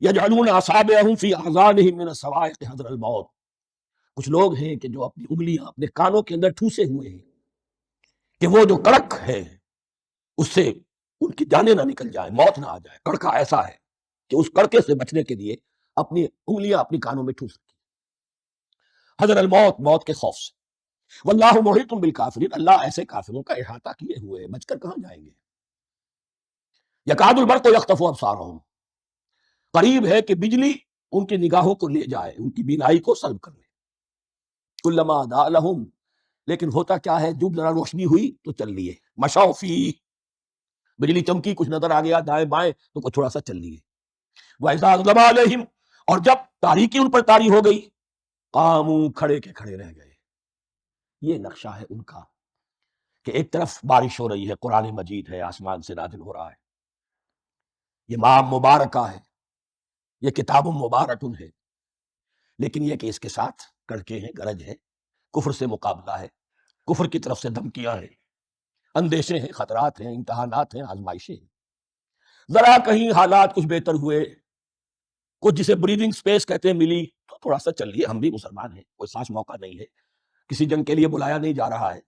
يجعلون اصابعهم في اذانهم من الصواعق حذر الموت، کچھ لوگ ہیں کہ جو اپنی انگلیاں اپنے کانوں کے اندر ٹھوسے ہوئے ہیں کہ وہ جو کڑک ہے اس سے ان کی جانیں نہ نکل جائیں، موت نہ آ جائے. کڑکا ایسا ہے کہ اس کڑکے سے بچنے کے لیے اپنی انگلیاں اپنی کانوں میں ٹھوس رکھی، حذر الموت، موت کے خوف سے. واللہ محیط بالکافرین، اللہ ایسے کافروں کا احاطہ کیے ہوئے، بچ کر کہاں جائیں گے. یکاد البرق یخطف ابصارہم، قریب ہے کہ بجلی ان کی نگاہوں کو لے جائے، ان کی بینائی کو سلب کر لے. کلما اضاء لہم، لیکن ہوتا کیا ہے، جب ذرا روشنی ہوئی تو چل لیے. مشوا فیہ، بجلی چمکی، کچھ نظر آ گیا دائیں بائیں تو کچھ تھوڑا سا چل لیے. وَإِذَا أَظْلَمَ عَلَيْهِمْ، اور جب تاریکی ان پر طاری ہو گئی، قاموا، کھڑے کے کھڑے رہ گئے. یہ نقشہ ہے ان کا کہ ایک طرف بارش ہو رہی ہے، قرآن مجید ہے، آسمان سے نازل ہو رہا ہے، یہ ماہ مبارکہ ہے، یہ کتاب مبارکن ہے. لیکن یہ کہ اس کے ساتھ کڑکے ہیں، گرج ہے، کفر سے مقابلہ ہے، کفر کی طرف سے دھمکیاں ہیں. اندیشے ہیں، خطرات ہیں، امتحانات ہیں، آزمائشیں ہیں۔ ذرا کہیں حالات کچھ بہتر ہوئے، کچھ جسے بریدنگ سپیس کہتے ہیں ملی، تو تھوڑا سا چل لیے، ہم بھی مسلمان ہیں، کوئی خاص موقع نہیں ہے، کسی جنگ کے لیے بلایا نہیں جا رہا ہے،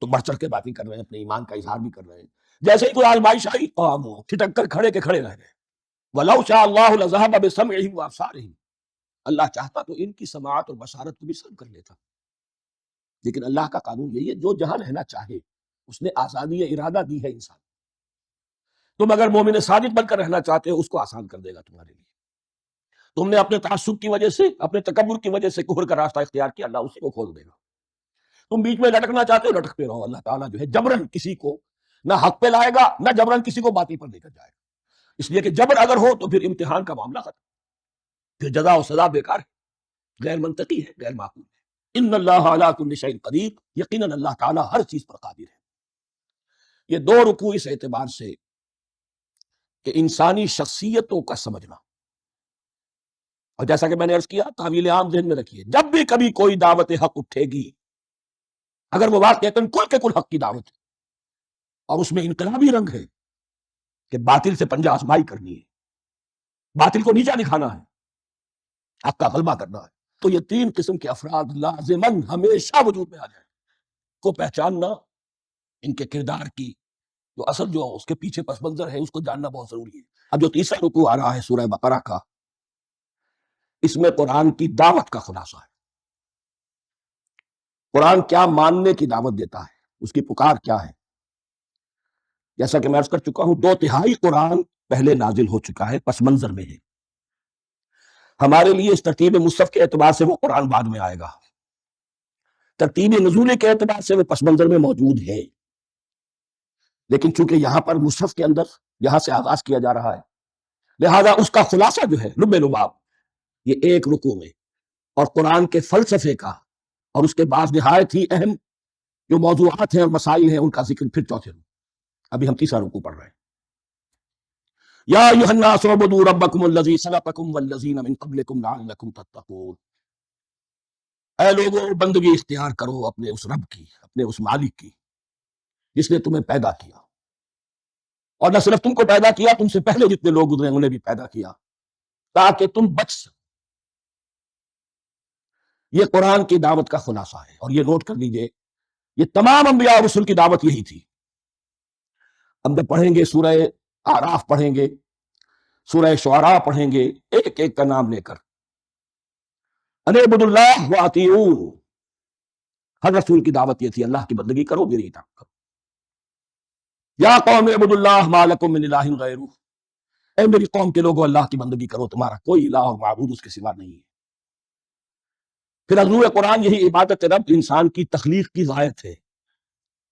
تو بڑھ چڑھ کے باتیں کر رہے ہیں، اپنے ایمان کا اظہار بھی کر رہے ہیں۔ جیسے ہی کوئی آزمائش آئی، قاموا، ٹھٹک کر کھڑے کے کھڑے رہ گئے۔ وَلَوْ شَاءَ اللَّهُ لَذَهَبَ بِسَمْعِهِمْ وَأَبْصَارِهِمْ، اللہ چاہتا تو ان کی سماعت اور بصارت کو بھی سلب کر لیتا، لیکن اللہ کا قانون یہی ہے، جو جہاں رہنا چاہے اس نے آزادی ارادہ دی ہے انسان۔ تم اگر مومن صادق بن کر رہنا چاہتے ہو، اس کو آسان کر دے گا تمہارے لیے۔ تم نے اپنے تعصب کی وجہ سے، اپنے تکبر کی وجہ سے کفر کا راستہ اختیار کیا، اللہ اسی کو کھول دے گا۔ تم بیچ میں لٹکنا چاہتے ہو، لٹکتے رہو، اللہ تعالیٰ جو ہے جبرن کسی کو نہ حق پہ لائے گا، نہ جبرن کسی کو باطل پر لے کر جائے گا۔ اس لیے کہ جبر اگر ہو تو پھر امتحان کا معاملہ ختم، پھر جزا و سزا بیکار ہے، غیر منطقی ہے، غیر معقول ہے۔ ان اللہ علی کل شیء قدیر، یقیناً اللہ تعالیٰ ہر چیز پر قادر ہے۔ یہ دو رکوع اس اعتبار سے کہ انسانی شخصیتوں کا سمجھنا، اور جیسا کہ میں نے عرض کیا، تعویل عام ذہن میں رکھیے، جب بھی کبھی کوئی دعوت حق اٹھے گی، اگر وہ واقعتاً کل کے کل حق کی دعوت ہے اور اس میں انقلابی رنگ ہے کہ باطل سے پنجہ آزمائی کرنی ہے، باطل کو نیچا دکھانا ہے، حق کا غلبہ کرنا ہے، تو یہ تین قسم کے افراد لازماً ہمیشہ وجود میں آ جائیں کو پہچاننا، ان کے کردار کی جو اصل جو اس کے پیچھے پس منظر ہے اس کو جاننا بہت ضروری ہے۔ اب جو تیسرا رکوع آ رہا ہے سورہ بقرہ کا، اس میں قرآن کی دعوت کا خلاصہ ہے۔ قرآن کیا ماننے کی دعوت دیتا ہے، اس کی پکار کیا ہے۔ جیسا کہ میں عرض کر چکا ہوں، 2/3 قرآن پہلے نازل ہو چکا ہے، پس منظر میں ہے۔ ہمارے لیے اس ترتیب مصحف کے اعتبار سے وہ قرآن بعد میں آئے گا، ترتیب نزول کے اعتبار سے وہ پس منظر میں موجود ہے، لیکن چونکہ یہاں پر مصحف کے اندر یہاں سے آغاز کیا جا رہا ہے، لہذا اس کا خلاصہ جو ہے لب لباب یہ ایک رکوع میں، اور قرآن کے فلسفے کا اور اس کے بعد نہایت ہی اہم جو موضوعات ہیں اور مسائل ہیں ان کا ذکر پھر چوتھے رکوع۔ ابھی ہم تیسرا رکوع پڑھ رہے ہیں۔ یا ایھا الناس اعبدوا ربکم الذی خلقکم والذین من قبلکم لعلکم تتقون، اے لوگوں بندگی اختیار کرو اپنے اس رب کی، اپنے اس مالک کی جس نے تمہیں پیدا کیا، اور نہ صرف تم کو پیدا کیا، تم سے پہلے جتنے لوگ گزرے انہیں بھی پیدا کیا تاکہ تم بچ سکو۔ یہ قرآن کی دعوت کا خلاصہ ہے، اور یہ نوٹ کر لیجئے، یہ تمام انبیاء اور رسل کی دعوت یہی تھی۔ ہم جب پڑھیں گے سورہ اعراف پڑھیں گے، سورہ شعراء پڑھیں گے، ایک ایک کا نام لے کر، ان اعبدوا اللہ واطیعون، ہر رسول کی دعوت یہ تھی، اللہ کی بندگی کرو، میری اطاعت کرو۔ یا قوم اعبدوا اللہ ما لکم من الہ غیرہ، اے میری قوم کے لوگوں اللہ کی بندگی کرو، تمہارا کوئی الہ اور معبود اس کے سوا نہیں ہے۔ پھر حضور قرآن یہی عبادت رب انسان کی تخلیق کی غایت ہے،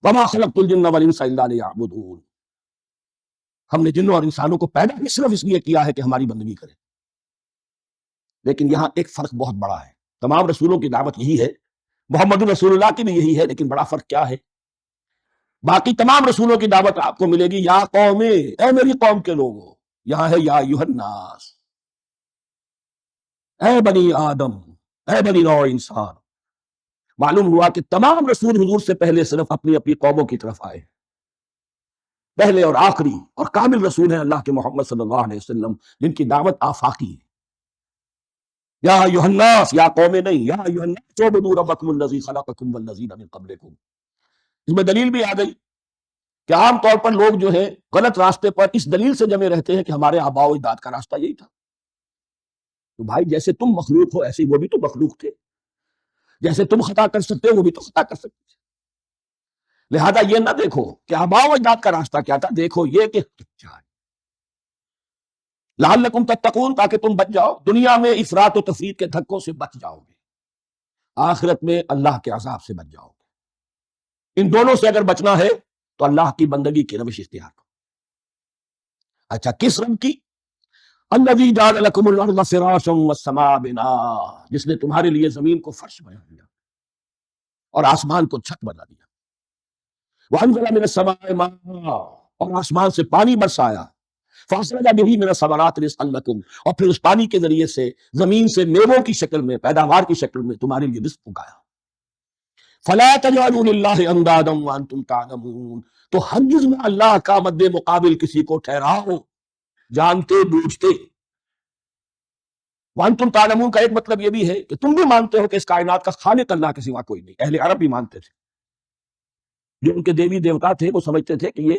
وما خلقت الجن والانس الا لیعبدون، ہم نے جنوں اور انسانوں کو پیدا ہی صرف اس لیے کیا ہے کہ ہماری بندگی کریں۔ لیکن یہاں ایک فرق بہت بڑا ہے، تمام رسولوں کی دعوت یہی ہے، محمد رسول اللہ کی بھی یہی ہے، لیکن بڑا فرق کیا ہے؟ باقی تمام رسولوں کی دعوت آپ کو ملے گی یا قوم، اے میری قوم کے لوگوں، یہاں ہے یا ایھا الناس، اے بنی آدم، اے بنی نوع انسان۔ معلوم ہوا کہ تمام رسول حضور سے پہلے صرف اپنی اپنی قوموں کی طرف آئے، پہلے اور آخری اور کامل رسول ہیں اللہ کے محمد صلی اللہ علیہ وسلم، جن کی دعوت آفاقی ہے۔ یا ایھا الناس، یا قوم نہیں، یا ایھا الناس اعبدوا ربکم الذی خلقکم والذین من قبلکم۔ اس میں دلیل بھی آ گئی کہ عام طور پر لوگ جو ہے غلط راستے پر اس دلیل سے جمے رہتے ہیں کہ ہمارے آباء و اجداد کا راستہ یہی تھا۔ تو بھائی جیسے تم مخلوق ہو ایسے وہ بھی تو مخلوق تھے، جیسے تم خطا کر سکتے ہو وہ بھی تو خطا کر سکتے تھے۔ لہذا یہ نہ دیکھو کہ آباء و اجداد کا راستہ کیا تھا، دیکھو یہ کہ لعلکم تتقون، تاکہ تم بچ جاؤ، دنیا میں افراط و تفریط کے دھکوں سے بچ جاؤ گے، آخرت میں اللہ کے عذاب سے بچ جاؤ گے۔ ان دونوں سے اگر بچنا ہے تو اللہ کی بندگی کی روش اختیار کرو۔ اچھا کس رب کی؟ الذی جعل لکم الارض فراشا والسماء بناء، جس نے تمہارے لیے زمین کو فرش بنا دیا اور آسمان کو چھت بنا دیا۔ وانزل من السماء ماء، اور آسمان سے پانی برسایا، فاخرج به من الثمرات رزقا لکم، اور پھر اس پانی کے ذریعے سے زمین سے میووں کی شکل میں، پیداوار کی شکل میں تمہارے لیے رزق اگایا۔ فلا تجعلوا للہ اندادا وانتم تعلمون، تو ہرگز نہ اللہ کا مد مقابل کسی کو ٹھہراؤ جانتے بوجھتے۔ وانتم تعلمون کا ایک مطلب یہ بھی ہے کہ تم بھی مانتے ہو کہ اس کائنات کا خالق اللہ کے سوا کوئی نہیں۔ اہل عرب بھی مانتے تھے، جو ان کے دیوی دیوتا تھے وہ سمجھتے تھے کہ یہ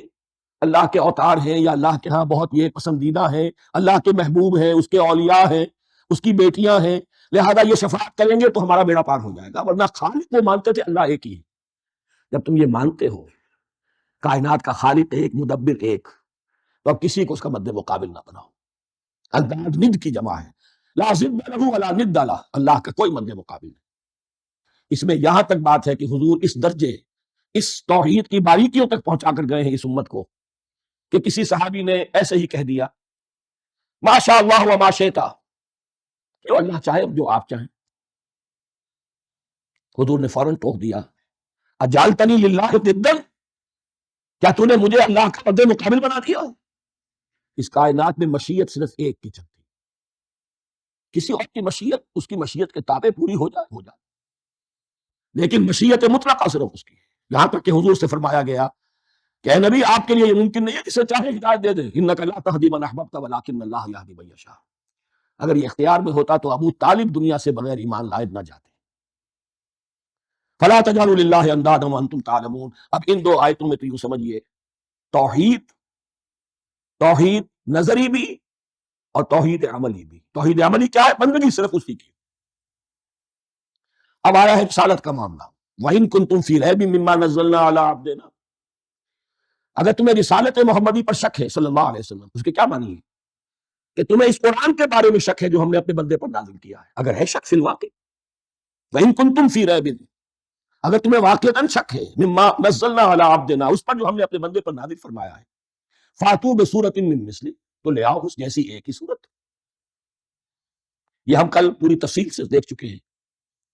اللہ کے اوتار ہیں یا اللہ کے ہاں بہت یہ پسندیدہ ہیں، اللہ کے محبوب ہیں، اس کے اولیاء ہیں، اس کی بیٹیاں ہیں، لہذا یہ شفاعت کریں گے تو ہمارا بیڑا پار ہو جائے گا۔ ورنہ خالق وہ مانتے تھے اللہ ایک ہی ہے۔ جب تم یہ مانتے ہو کائنات کا خالق ایک، مدبر ایک، تو اب کسی کو اس کا مد مقابل نہ بناؤ۔ انداز ند کی جمع ہے، لا ضد لہ ولا ند لہ، اللہ کا کوئی مد مقابل نہیں۔ اس میں یہاں تک بات ہے کہ حضور اس درجے، اس توحید کی باریکیوں تک پہنچا کر گئے ہیں اس امت کو کہ کسی صحابی نے ایسے ہی کہہ دیا ما شاء اللہ و ما شئت، جو اللہ چاہے جو آپ چاہیں۔ حضور نے فوراً ٹوک دیا اجعلتنی للہ ندا، کیا تو نے مجھے اللہ کا مد مقابل بنا دیا؟ اس کائنات میں مشیت صرف ایک کی چلتی، کسی اور کی مشیت اس کی مشیت کے تابع پوری ہو جائے، لیکن مشیت مطلقہ صرف اس کی ہے۔ یہاں تک کہ حضور سے فرمایا گیا کہ اے نبی آپ کے لیے یہ ممکن نہیں ہے جسے چاہے ہدایت دے دے، انک لا تہدی من احببت ولکن اللہ یہدی من یشاء۔ اگر یہ اختیار میں ہوتا تو ابو طالب دنیا سے بغیر ایمان لائے نہ جاتے۔ فلا تجعلوا للہ اندادا وانتم تعلمون۔ اب ان دو آیتوں میں تو یوں سمجھیے توحید نظری بھی اور توحید عملی بھی۔ توحید عملی کیا ہے؟ بندگی صرف اسی کی۔ اب آیا ہے رسالت کا معاملہ، وَإِن كُنتُمْ فِي رَيْبٍ مِّمَّا نَزَّلْنَا عَلَىٰ عَبْدِنَا۔ اگر تمہیں رسالت محمدی پر شک ہے صلی اللہ علیہ وسلم، اس کے کیا معنی ہے؟ کہ تمہیں اس قرآن کے بارے میں شک ہے جو ہم نے اپنے بندے پر نازل کیا ہے۔ اگر ہے شک فی الواقع، وَإِن كُنتُمْ فِي رَيْبٍ، اگر تمہیں واقعتاً شک ہے مما نزلنا علی عبدنا، اس پر جو ہم نے اپنے بندے پر نازل فرمایا ہے، فاتو بسورۃ من مثلہ، تو لے آؤ اس جیسی ایک ہی صورت۔ یہ ہم کل پوری تفصیل سے دیکھ چکے ہیں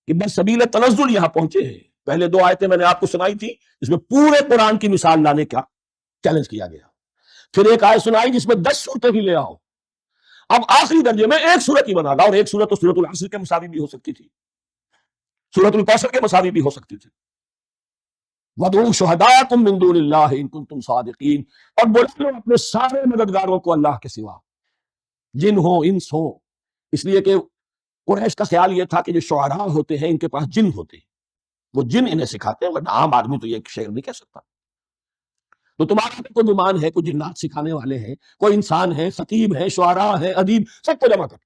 کہ بس سبیل تنزل یہاں پہنچے ہیں۔ پہلے دو آیتیں میں نے آپ کو سنائی تھی، اس میں پورے قرآن کی مثال لانے کا چیلنج کیا گیا۔ پھر ایک آیت سنائی جس میں 10 صورتیں ہی لے آؤ۔ اب آخری درجے میں ایک صورت ہی بنا لاؤ، اور ایک صورت تو سورۃ العصر کے مساوی بھی ہو سکتی تھی، سورۃ الکوثر کے مساوی بھی ہو سکتی تھی۔ وَادْعُوا شُهَدَاءَكُم مِّن دُونِ اللَّهِ إِن كُنتُمْ صَادِقِينَ، اور بلا لو اپنے سارے مددگاروں کو اللہ کے سوا، جن ہو انس ہو۔ اس لیے کہ قریش کا خیال یہ تھا کہ جو شعراء ہوتے ہیں ان کے پاس جن ہوتے ہیں، وہ جن انہیں سکھاتے ہیں، ورنہ عام آدمی تو یہ شعر نہیں کہہ سکتا۔ تو تمہارا کوئی گمان ہے کوئی جنات سکھانے والے ہیں، کوئی انسان ہے، خطیب ہے، شعراء ہے، ادیب، سب کو جمع کر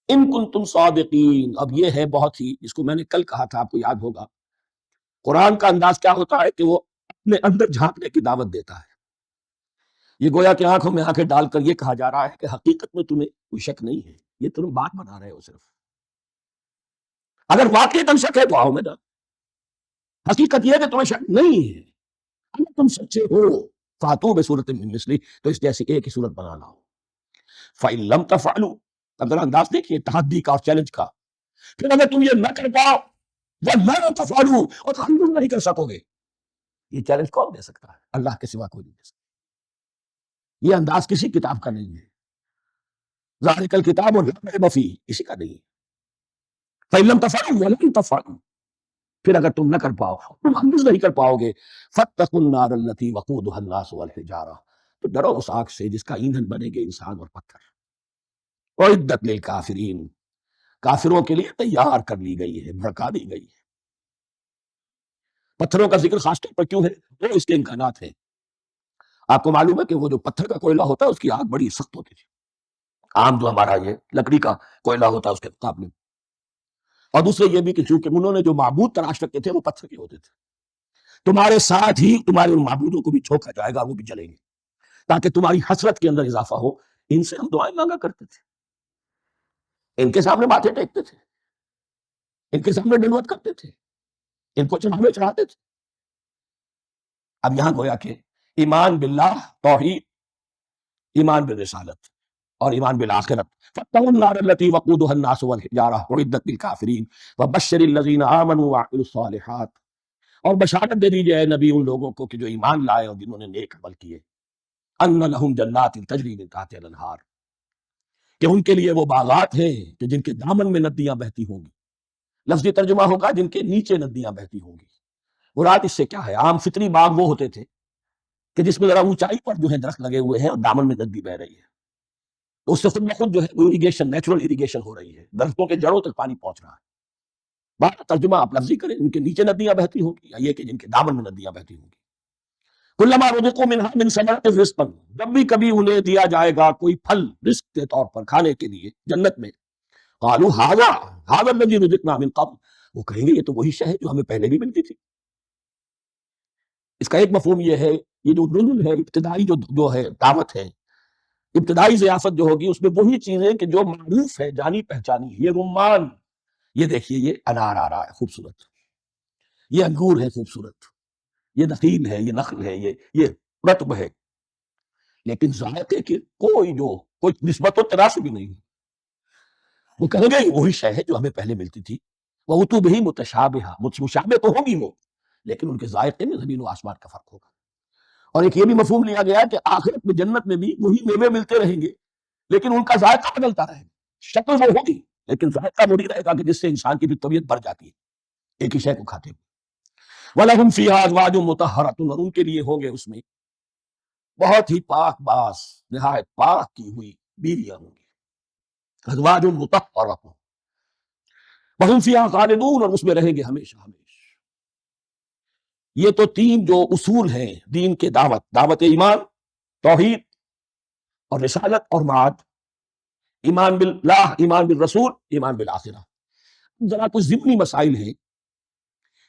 ان کنتم صادقین۔ اب یہ ہے بہت ہی، جس کو میں نے کل کہا تھا آپ کو یاد ہوگا، قرآن کا انداز کیا ہوتا ہے کہ وہ اپنے اندر جھانکنے کی دعوت دیتا ہے۔ یہ گویا کہ آنکھوں میں آنکھیں ڈال کر یہ کہا جا رہا ہے کہ حقیقت میں تمہیں کوئی شک نہیں ہے، یہ تم بات بنا رہے ہو صرف۔ اگر واقعی شک ہے تو آؤ میدان، حقیقت یہ ہے کہ تمہیں شک نہیں ہے، اگر تم سچے ہو فاتو بسورۃ من مثلہ، تو اس جیسی ایک ہی صورت بنا لاؤ۔ فَإِن لَمْ تَفْعَلُوا، اب ذرا انداز دیکھیے تحدی کا اور چیلنج کا۔ پھر اگر تم یہ نہ کر پاؤ وَلَن تَفْعَلُوا، اور تم نہیں کر سکو گے، یہ چیلنج کون دے سکتا ہے؟ اللہ کے سوا کوئی نہیں دے سکتا۔ یہ انداز کسی کتاب کا نہیں ہے، ذَلِکَ الکتاب لا ریب فیہ، اسی کا نہیں ہے۔ فَإِن لَمْ تَفْعَلُوا وَلَن تَفْعَلُوا، پھر اگر تم نہ کر پاؤ، تم ہرگز نہیں کر پاؤ گے، فَاتَّقُوا النَّارَ الَّتِی وَقُودُهَا النَّاسُ وَالْحِجَارَةُ، تو ڈرو اس آگ سے جس کا ایندھن بنے گے انسان اور پتھر۔ اعدت للکافرین، کافروں کے لیے تیار کر لی گئی ہے، بھڑکا دی گئی ہے۔ پتھروں کا ذکر خاص طور پر کیوں ہے؟ وہ اس کے امکانات ہیں۔ آپ کو معلوم ہے کہ وہ جو پتھر کا کوئلہ ہوتا ہے اس کی آگ بڑی سخت ہوتی تھی، عام جو ہمارا یہ لکڑی کا کوئلہ ہوتا ہے اس کے مقابلے میں۔ اور دوسرے یہ بھی کہ چونکہ انہوں نے جو معبود تراش رکھے تھے وہ پتھر کے ہوتے تھے، تمہارے ساتھ ہی تمہارے ان معبودوں کو بھی جھونکا جائے گا، وہ بھی جلیں گے، تاکہ تمہاری حسرت کے اندر اضافہ ہو۔ ان سے ہم دعائیں مانگا کرتے تھے، ان کے سامنے ماتھے ٹیکتے تھے، ان کے سامنے ڈنڈوت کرتے تھے، ان کو چڑھاوے چڑھاتے تھے۔ اب یہاں گویا کہ ایمان باللہ، توحید، ایمان بالرسالت اور ایمان بالآخرت۔ فَاتَّقُوا النَّارَ الَّتِی وَقُودُهَا النَّاسُ وَالْحِجَارَةُ اعدت للکافرین وَبَشِّرِ الَّذِینَ آمَنُوا وَعَمِلُوا الصَّالِحَاتِ، اور بشارت دے دیجیے اے نبی ان لوگوں کو کہ جو ایمان لائے اور جنہوں نے نیک عمل کیے، ان لہم جنات تجری من تحتہا الانہار، کہ ان کے لیے وہ باغات ہیں کہ جن کے دامن میں ندیاں بہتی ہوں گی۔ لفظی ترجمہ ہوگا جن کے نیچے ندیاں بہتی ہوں گی۔ مراد اس سے کیا ہے؟ عام فطری باغ وہ ہوتے تھے کہ جس میں ذرا اونچائی پر جو ہے درخت لگے ہوئے ہیں اور دامن میں ندی بہ رہی ہے، تو اس سے خود بخود جو ہے اریگیشن، نیچرل اریگیشن ہو رہی ہے، درختوں کے جڑوں تک پانی پہنچ رہا ہے۔ بات ترجمہ آپ لفظی کریں، ان کے نیچے ندیاں بہتی ہوں گی یا یہ کہ جن کے دامن میں ندیاں بہتی ہوں گی۔ کلما رزقوا منها من ثمرۃ رزقا، جب بھی کبھی انہیں دیا جائے گا کوئی پھل رزق کے طور پر کھانے کے لیے جنت میں، قالوا هذا الذي رزقنا من قبل، وہ کہیں گے یہ تو وہی شے ہے جو ہمیں پہلے بھی ملتی تھی۔ اس کا ایک مفہوم یہ ہے، یہ جو نزل ہے، ابتدائی جو ہے دعوت ہے، ابتدائی ضیافت جو ہوگی اس میں وہی چیزیں کہ جو معروف ہے، جانی پہچانی، یہ رمان، یہ دیکھیے یہ انار آ رہا ہے خوبصورت، یہ انگور ہے خوبصورت، یہ نخیل ہے، یہ نخل ہے، یہ رطب ہے، لیکن ذائقے کی کوئی نسبت و تناسب بھی نہیں ہے۔ وہ کہیں گے یہ وہی شے ہے جو ہمیں پہلے ملتی تھی، وہ تو بھی متشابہ، مشابہ تو ہوگی وہ، لیکن ان کے ذائقے میں زمین و آسمان کا فرق ہوگا۔ اور ایک یہ بھی مفہوم لیا گیا کہ آخرت میں جنت میں بھی وہی میوے ملتے رہیں گے، لیکن ان کا ذائقہ بدلتا رہے گا، شکل وہ ہوگی لیکن ذائقہ وہی رہے گا کہ جس سے انسان کی بھی طبیعت بڑھ جاتی ہے ایک ہی شے کو کھاتے ہوئے۔ وَلَهُمْ فِيهَا أَزْوَاجٌ مُطَهَّرَةٌ، اور ان کے لیے ہوں گے اس میں بہت ہی پاک باز، نہایت پاک کی ہوئی بیویاں ہوں گی، ازواج مطہرۃ، وَهُمْ فِيهَا خالدون، اور اس میں رہیں گے ہمیشہ ہمیشہ۔ یہ تو تین جو اصول ہیں دین کے دعوت ایمان، توحید اور رسالت اور معاد، ایمان باللہ، ایمان بالرسول، ایمان بالآخرہ۔ ذرا کچھ ضمنی مسائل ہیں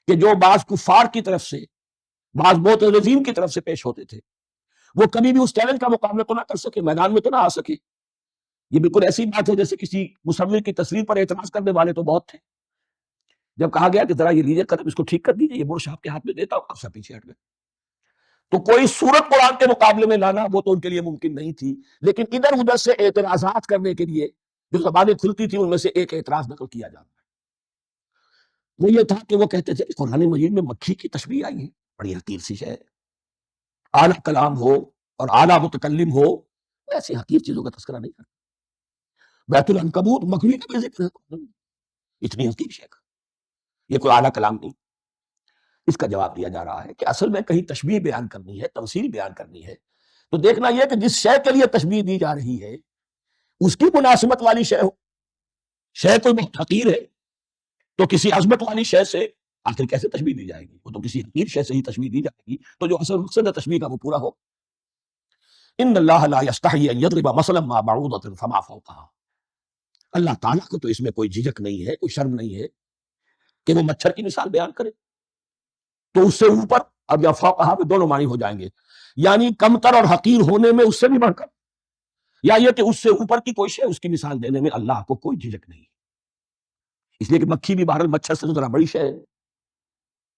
کہ جو بعض کفار کی طرف سے، بعض معترضین کی طرف سے پیش ہوتے تھے، وہ کبھی بھی اس چیلنج کا مقابلہ تو نہ کر سکے، میدان میں تو نہ آ سکے۔ یہ بالکل ایسی بات ہے جیسے کسی مصور کی تصویر پر اعتراض کرنے والے تو بہت تھے، جب کہا گیا کہ ذرا یہ لیجیے قلم، اس کو ٹھیک کر دیجیے، یہ برش آپ کے ہاتھ میں دیتا ہوں، آپ سے پیچھے ہٹ گئے۔ تو کوئی صورت قرآن کے مقابلے میں لانا وہ تو ان کے لیے ممکن نہیں تھی، لیکن ادھر ادھر سے اعتراضات کرنے کے لیے جو زبانیں کھلتی تھی ان میں سے ایک اعتراض نقل کیا جاتا ہے، وہ یہ تھا کہ وہ کہتے تھے کہ قرآن مجید میں مکھی کی تشبیہ آئی ہے، بڑی حقیر سی شے ہے، اعلیٰ کلام ہو اور اعلیٰ متکلم ہو، ایسی حقیر چیزوں کا تذکرہ نہیں کرتا۔ بیت العنکبوت مکھی کا بھی ذکر ہے، اتنی حقیر شے کا، یہ کوئی اعلیٰ کلام نہیں۔ اس کا جواب دیا جا رہا ہے کہ اصل میں کہیں تشبیہ بیان کرنی ہے، تمثیل بیان کرنی ہے، تو دیکھنا یہ کہ جس شے کے لیے تشبیہ دی جا رہی ہے اس کی مناسبت والی شے ہو۔ شے کوئی بہت حقیر ہے تو کسی عظمت والی شے سے آخر کیسے تشبیہ دی جائے گی؟ وہ تو کسی حقیر شے سے ہی تشبیہ دی جائے گی تو جو اصل مقصد ہے تشبیہ کا وہ پورا ہو۔ ان اللہ لا یستحی ان یضرب مثلا ما بعوضۃ فما فوقها، اللہ تعالیٰ کو تو اس میں کوئی جھجک نہیں ہے، کوئی شرم نہیں ہے کہ وہ مچھر کی مثال بیان کرے، تو اس سے اوپر، اب یا فوقہا میں دونوں معنی ہو جائیں گے، یعنی کمتر اور حقیر ہونے میں اس سے بھی بڑھ کر، یا یہ کہ اس سے اوپر کی کوئی شے اس کی مثال دینے میں اللہ کو کوئی جھجک نہیں، اس لیے کہ مکھی بھی بہرحال مچھر سے تو ذرا بڑی شے ہے،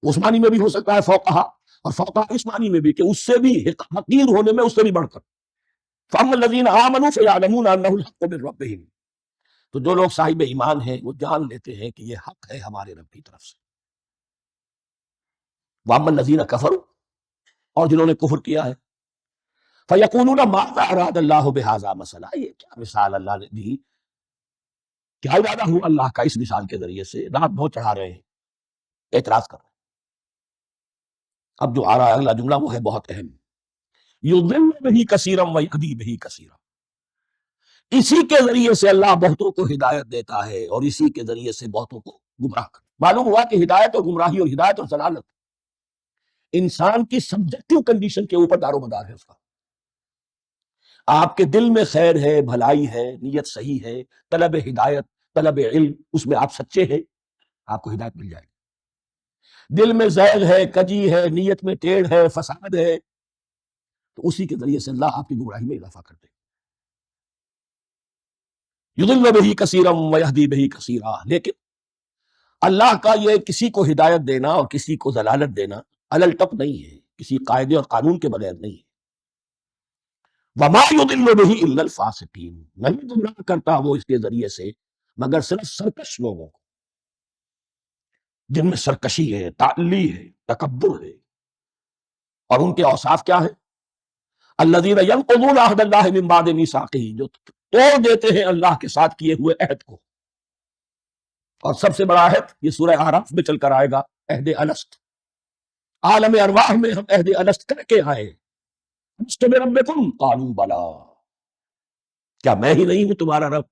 اس معنی میں بھی ہو سکتا ہے فوقہا، اور فوقہا اس معنی میں بھی کہ اس سے بھی حقیر ہونے میں اس سے بھی بڑھ کر۔ فَأَمَّا الَّذِينَ آمَنُوا فَيَعْلَمُونَ أَنَّهُ الْحَقُّ مِن رَّبِّهِمْ، تو جو لوگ صاحب ایمان ہیں وہ جان لیتے ہیں کہ یہ حق ہے ہمارے رب کی طرف سے۔ وَأَمَّا الَّذِينَ كَفَرُوا، اور جنہوں نے کفر کیا ہے، فَيَقُولُونَ مَاذَا أَرَادَ اللَّهُ بِهَٰذَا مَثَلًا، یہ کیا مثال اللہ نے دی، کیا ارادہ ہوا اللہ کا اس مثال کے ذریعے سے، رات بہت چڑھا رہے ہیں، اعتراض کر رہے ہیں۔ اب جو آ رہا ہے اگلا جملہ وہ ہے بہت اہم، یضل بہ کثیرا ویہدی بہ کثیرا، اسی کے ذریعے سے اللہ بہتوں کو ہدایت دیتا ہے اور اسی کے ذریعے سے بہتوں کو گمراہ کرتا۔ معلوم ہوا کہ ہدایت اور گمراہی اور ہدایت اور ضلالت انسان کی سبجیکٹو کنڈیشن کے اوپر دار و مدار ہے اس کا۔ آپ کے دل میں خیر ہے، بھلائی ہے، نیت صحیح ہے، طلب ہدایت، طلب علم، اس میں آپ سچے ہیں، آپ کو ہدایت مل جائے گی۔ دل میں زیغ ہے، کجی ہے، نیت میں ٹیڑھ ہے، فساد ہے، تو اسی کے ذریعے سے اللہ آپ کی گمراہی میں اضافہ کرتے ہیں۔ یضل بہ کثیرا ویہدی بہ کثیرا، لیکن اللہ کا یہ کسی کو ہدایت دینا اور کسی کو ضلالت دینا الٹپ نہیں ہے، کسی قاعدے اور قانون کے بغیر نہیں ہے۔ وما یضل بہ الا الفاسقین، نہیں گمراہ کرتا وہ اس کے ذریعے سے مگر صرف سرکش لوگوں کو، جن میں سرکشی ہے، تعلی ہے، تکبر ہے، اور ان کے اوصاف کیا ہے؟ الذین ینقضون عہد اللہ من بعد میثاقہ، جو توڑ دیتے ہیں اللہ کے ساتھ کیے ہوئے عہد کو، اور سب سے بڑا عہد یہ سورہ اعراف میں چل کر آئے گا، عہد الست، عالم ارواح میں ہم عہد الست کر کے آئے، الست بربکم قالوا بلا، کیا میں ہی نہیں ہوں تمہارا رب؟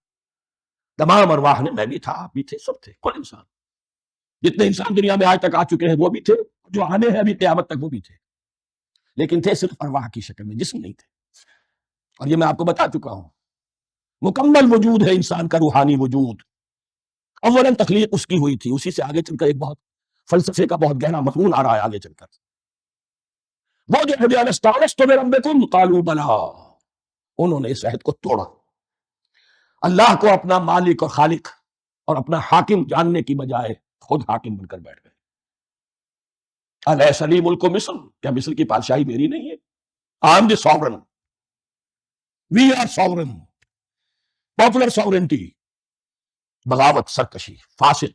تمام ارواح نے، میں بھی تھا، آپ بھی تھے، سب تھے، کل انسان، جتنے انسان دنیا میں آج تک آ چکے ہیں وہ بھی تھے، جو آنے ہیں ابھی قیامت تک وہ بھی تھے، لیکن تھے صرف ارواح کی شکل میں، جسم نہیں تھے۔ اور یہ میں آپ کو بتا چکا ہوں، مکمل وجود ہے انسان کا روحانی وجود، اولاً تخلیق اس کی ہوئی تھی، اسی سے آگے چل کر ایک بہت فلسفے کا بہت گہرا مضمون آ رہا ہے آگے چل کر۔ وہ جو ہے الست بربکم قالوا بلا، انہوں نے اس عہد کو توڑا، اللہ کو اپنا مالک اور خالق اور اپنا حاکم جاننے کی بجائے خود حاکم بن کر بیٹھ گئے۔ الیس لی ملک مصر، کیا مصر کی بادشاہی میری نہیں ہے؟ I am the sovereign, we are sovereign, popular sovereignty, بغاوت، سرکشی، فاسق۔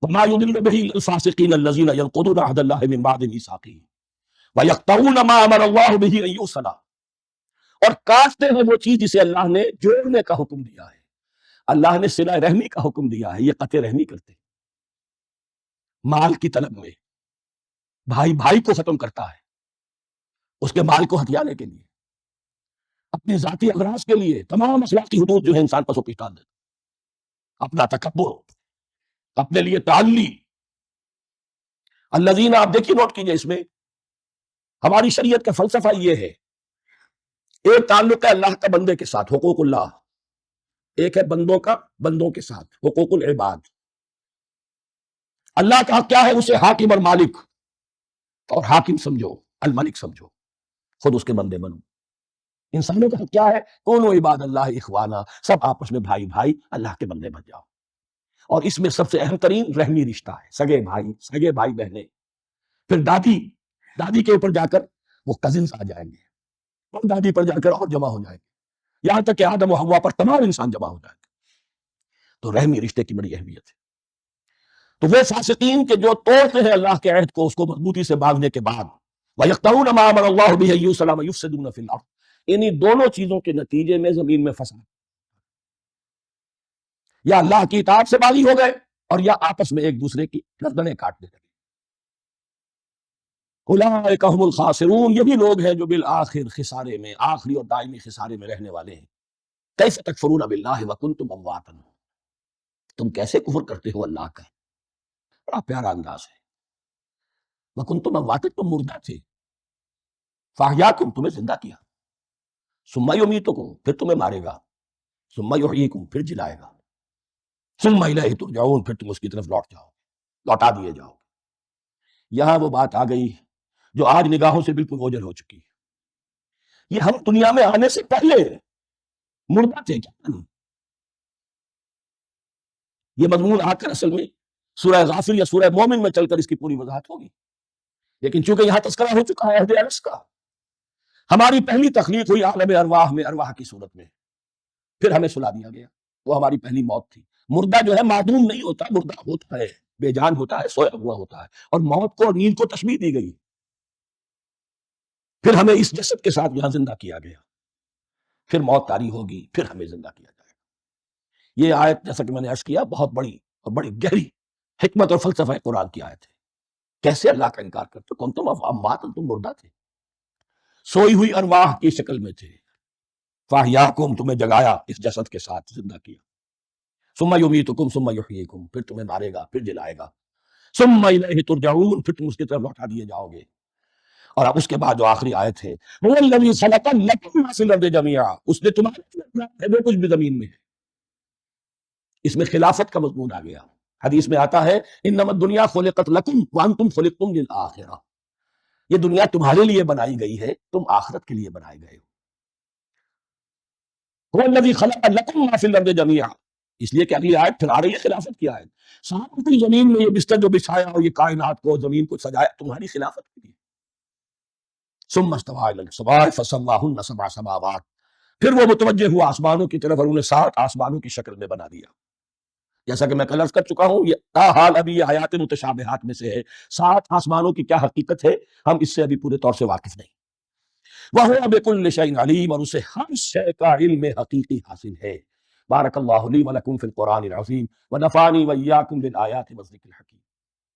وما يضل به الفاسقين الذين ينقضون عهد الله من بعد ميثاقه ويقطعون ما امر الله به ان يوصل، اور کاٹتے ہیں وہ چیز جسے اللہ نے جوڑنے کا حکم دیا ہے، اللہ نے صلہ رحمی کا حکم دیا ہے، یہ قطع رحمی کرتے ہیں، مال کی طلب میں بھائی بھائی کو ختم کرتا ہے، اس کے مال کو ہتھیانے کے لیے، اپنے ذاتی اغراض کے لیے، تمام اخلاقی حدود جو ہے انسان پر پیش ڈال دیتا، اپنا تکبر، اپنے لیے تعلی۔ الذین، آپ دیکھیے نوٹ کیجئے، اس میں ہماری شریعت کا فلسفہ یہ ہے، ایک تعلق ہے اللہ کا بندے کے ساتھ، حقوق اللہ، ایک ہے بندوں کا بندوں کے ساتھ، حقوق العباد۔ اللہ کا حق کیا ہے؟ اسے حاکم اور مالک، اور حاکم سمجھو، الملک سمجھو، خود اس کے بندے بنو۔ انسانوں کا حق کیا ہے؟ کونوا عباد اللہ اخوانا، سب آپس میں بھائی بھائی اللہ کے بندے بن جاؤ۔ اور اس میں سب سے اہم ترین رحمی رشتہ ہے، سگے بھائی بہنیں، پھر دادی کے اوپر جا کر وہ کزنز آ جائیں گے، اور دادی پر جا کر اور جمع ہو جائیں گے، یہاں تک کہ آدم و حوا پر تمام انسان جمع ہو جائیں گے۔ تو رحمی رشتے کی بڑی اہمیت ہے۔ تو وہ فاسقین کے جو توڑتے ہیں اللہ کے عہد کو، اس کو مضبوطی سے باندھنے کے بعد، وَيَقْطَعُونَ مَا أَمَرَ اللَّهُ بِهِ أَن يُوصَلَ وَيُفْسِدُونَ فِي الْأَرْضِ، انہی دونوں چیزوں کے نتیجے میں زمین میں فساد، یا اللہ کی اطاعت سے باغی ہو گئے، اور یا آپس میں ایک دوسرے کی گردنیں کاٹنے لگے۔ اولئک هم الخاسرون، یہی لوگ ہیں جو بالآخر خسارے میں، آخری اور دائمی خسارے میں رہنے والے ہیں۔ کیف تکفرون باللہ وکنتم امواتا، تم کیسے کفر کرتے ہو اللہ کا؟ بڑا پیارا انداز ہے، وکنتم امواتا، تم مردہ تھے، فاحیاکم، تمہیں زندہ کیا، ثم یمیتکم، پھر تمہیں مارے گا، ثم یحییکم، پھر جلائے گا، ثم الیہ ترجعون، پھر تم اس کی طرف لوٹا دیے جاؤ۔ یہاں وہ بات آ گئی جو آج نگاہوں سے بالکل اوجھل ہو چکی ہے، یہ ہم دنیا میں آنے سے پہلے مردہ تھے کیا؟ یہ مضمون آ کر اصل میں سورہ غافر یا سورہ مومن میں چل کر اس کی پوری وضاحت ہوگی، لیکن چونکہ یہاں تذکرہ ہو چکا ہے عہد الست کا، ہماری پہلی تخلیق ہوئی عالم ارواح میں، ارواح کی صورت میں، پھر ہمیں سلا دیا گیا، وہ ہماری پہلی موت تھی۔ مردہ جو ہے معدوم نہیں ہوتا، مردہ ہوتا ہے، بے جان ہوتا ہے، سویا ہوا ہوتا ہے، اور موت کو اور نیند کو تشبیہ دی گئی، پھر ہمیں اس جسد کے ساتھ یہاں زندہ کیا گیا، پھر موت طاری ہوگی، پھر ہمیں زندہ کیا جائے گا۔ یہ آیت جیسا کہ میں نے عرض کیا بہت بڑی اور بڑی گہری حکمت اور فلسفہ قرآن کی آیت ہے۔ کیسے اللہ کا انکار کرتے؟ کنتم اموات، تم مردہ تھے، سوئی ہوئی ارواح کی شکل میں تھے، فاحیاکم، تمہیں جگایا اس جسد کے ساتھ زندہ کیا، ثم یمیتکم ثم یحییکم، پھر تمہیں مارے گا، پھر جلائے گا، ثم الیہ ترجعون، پھر تم اس کی طرف لوٹا دیے جاؤ گے۔ اور اب اس کے بعد جو آخری آیت ہے، هو الذی خلق لکم ما فی الارض جمیعا، اس نے تمہارے لیے بنایا ہے جو کچھ بھی زمین میں ہے۔ اس میں خلافت کا مضمون آ گیا، حدیث میں آتا ہے انما الدنیا خلقت لکم وانتم خلقتم للآخرہ، یہ دنیا تمہارے لیے بنائی گئی ہے، تم آخرت کے لیے بنائے گئے ہو۔ هو الذی خلق لکم ما فی الارض جمیعا، اس لیے کہ اگلی آیت پھر آ رہی ہے خلافت کی آیت، ساری زمین میں یہ بستر جو بچھایا اور یہ کائنات کو، زمین کو سجایا، تمہاری خلافت کے لیے۔ ثم استوى الى السماء فسواهن سبع سماوات، پھر وہ متوجہ ہوا آسمانوں کی طرف اور انہیں 7 آسمانوں کی شکل میں بنا دیا۔ جیسا کہ میں کل عرض کر چکا ہوں، یہ تاحال ابھی یہ آیات متشابہات میں سے ہے، 7 آسمانوں کی کیا حقیقت ہے ہم اس سے ابھی پورے طور سے واقف نہیں۔ وَهُوَ بِكُلِّ شَيْءٍ عَلِيمٌ، اور اسے ہر شے کا علم حقیقی حاصل ہے۔ بارک اللہ لی ولکم فی القرآن العظیم ونفعنی وإیاکم بالآیات والذکر الحکیم۔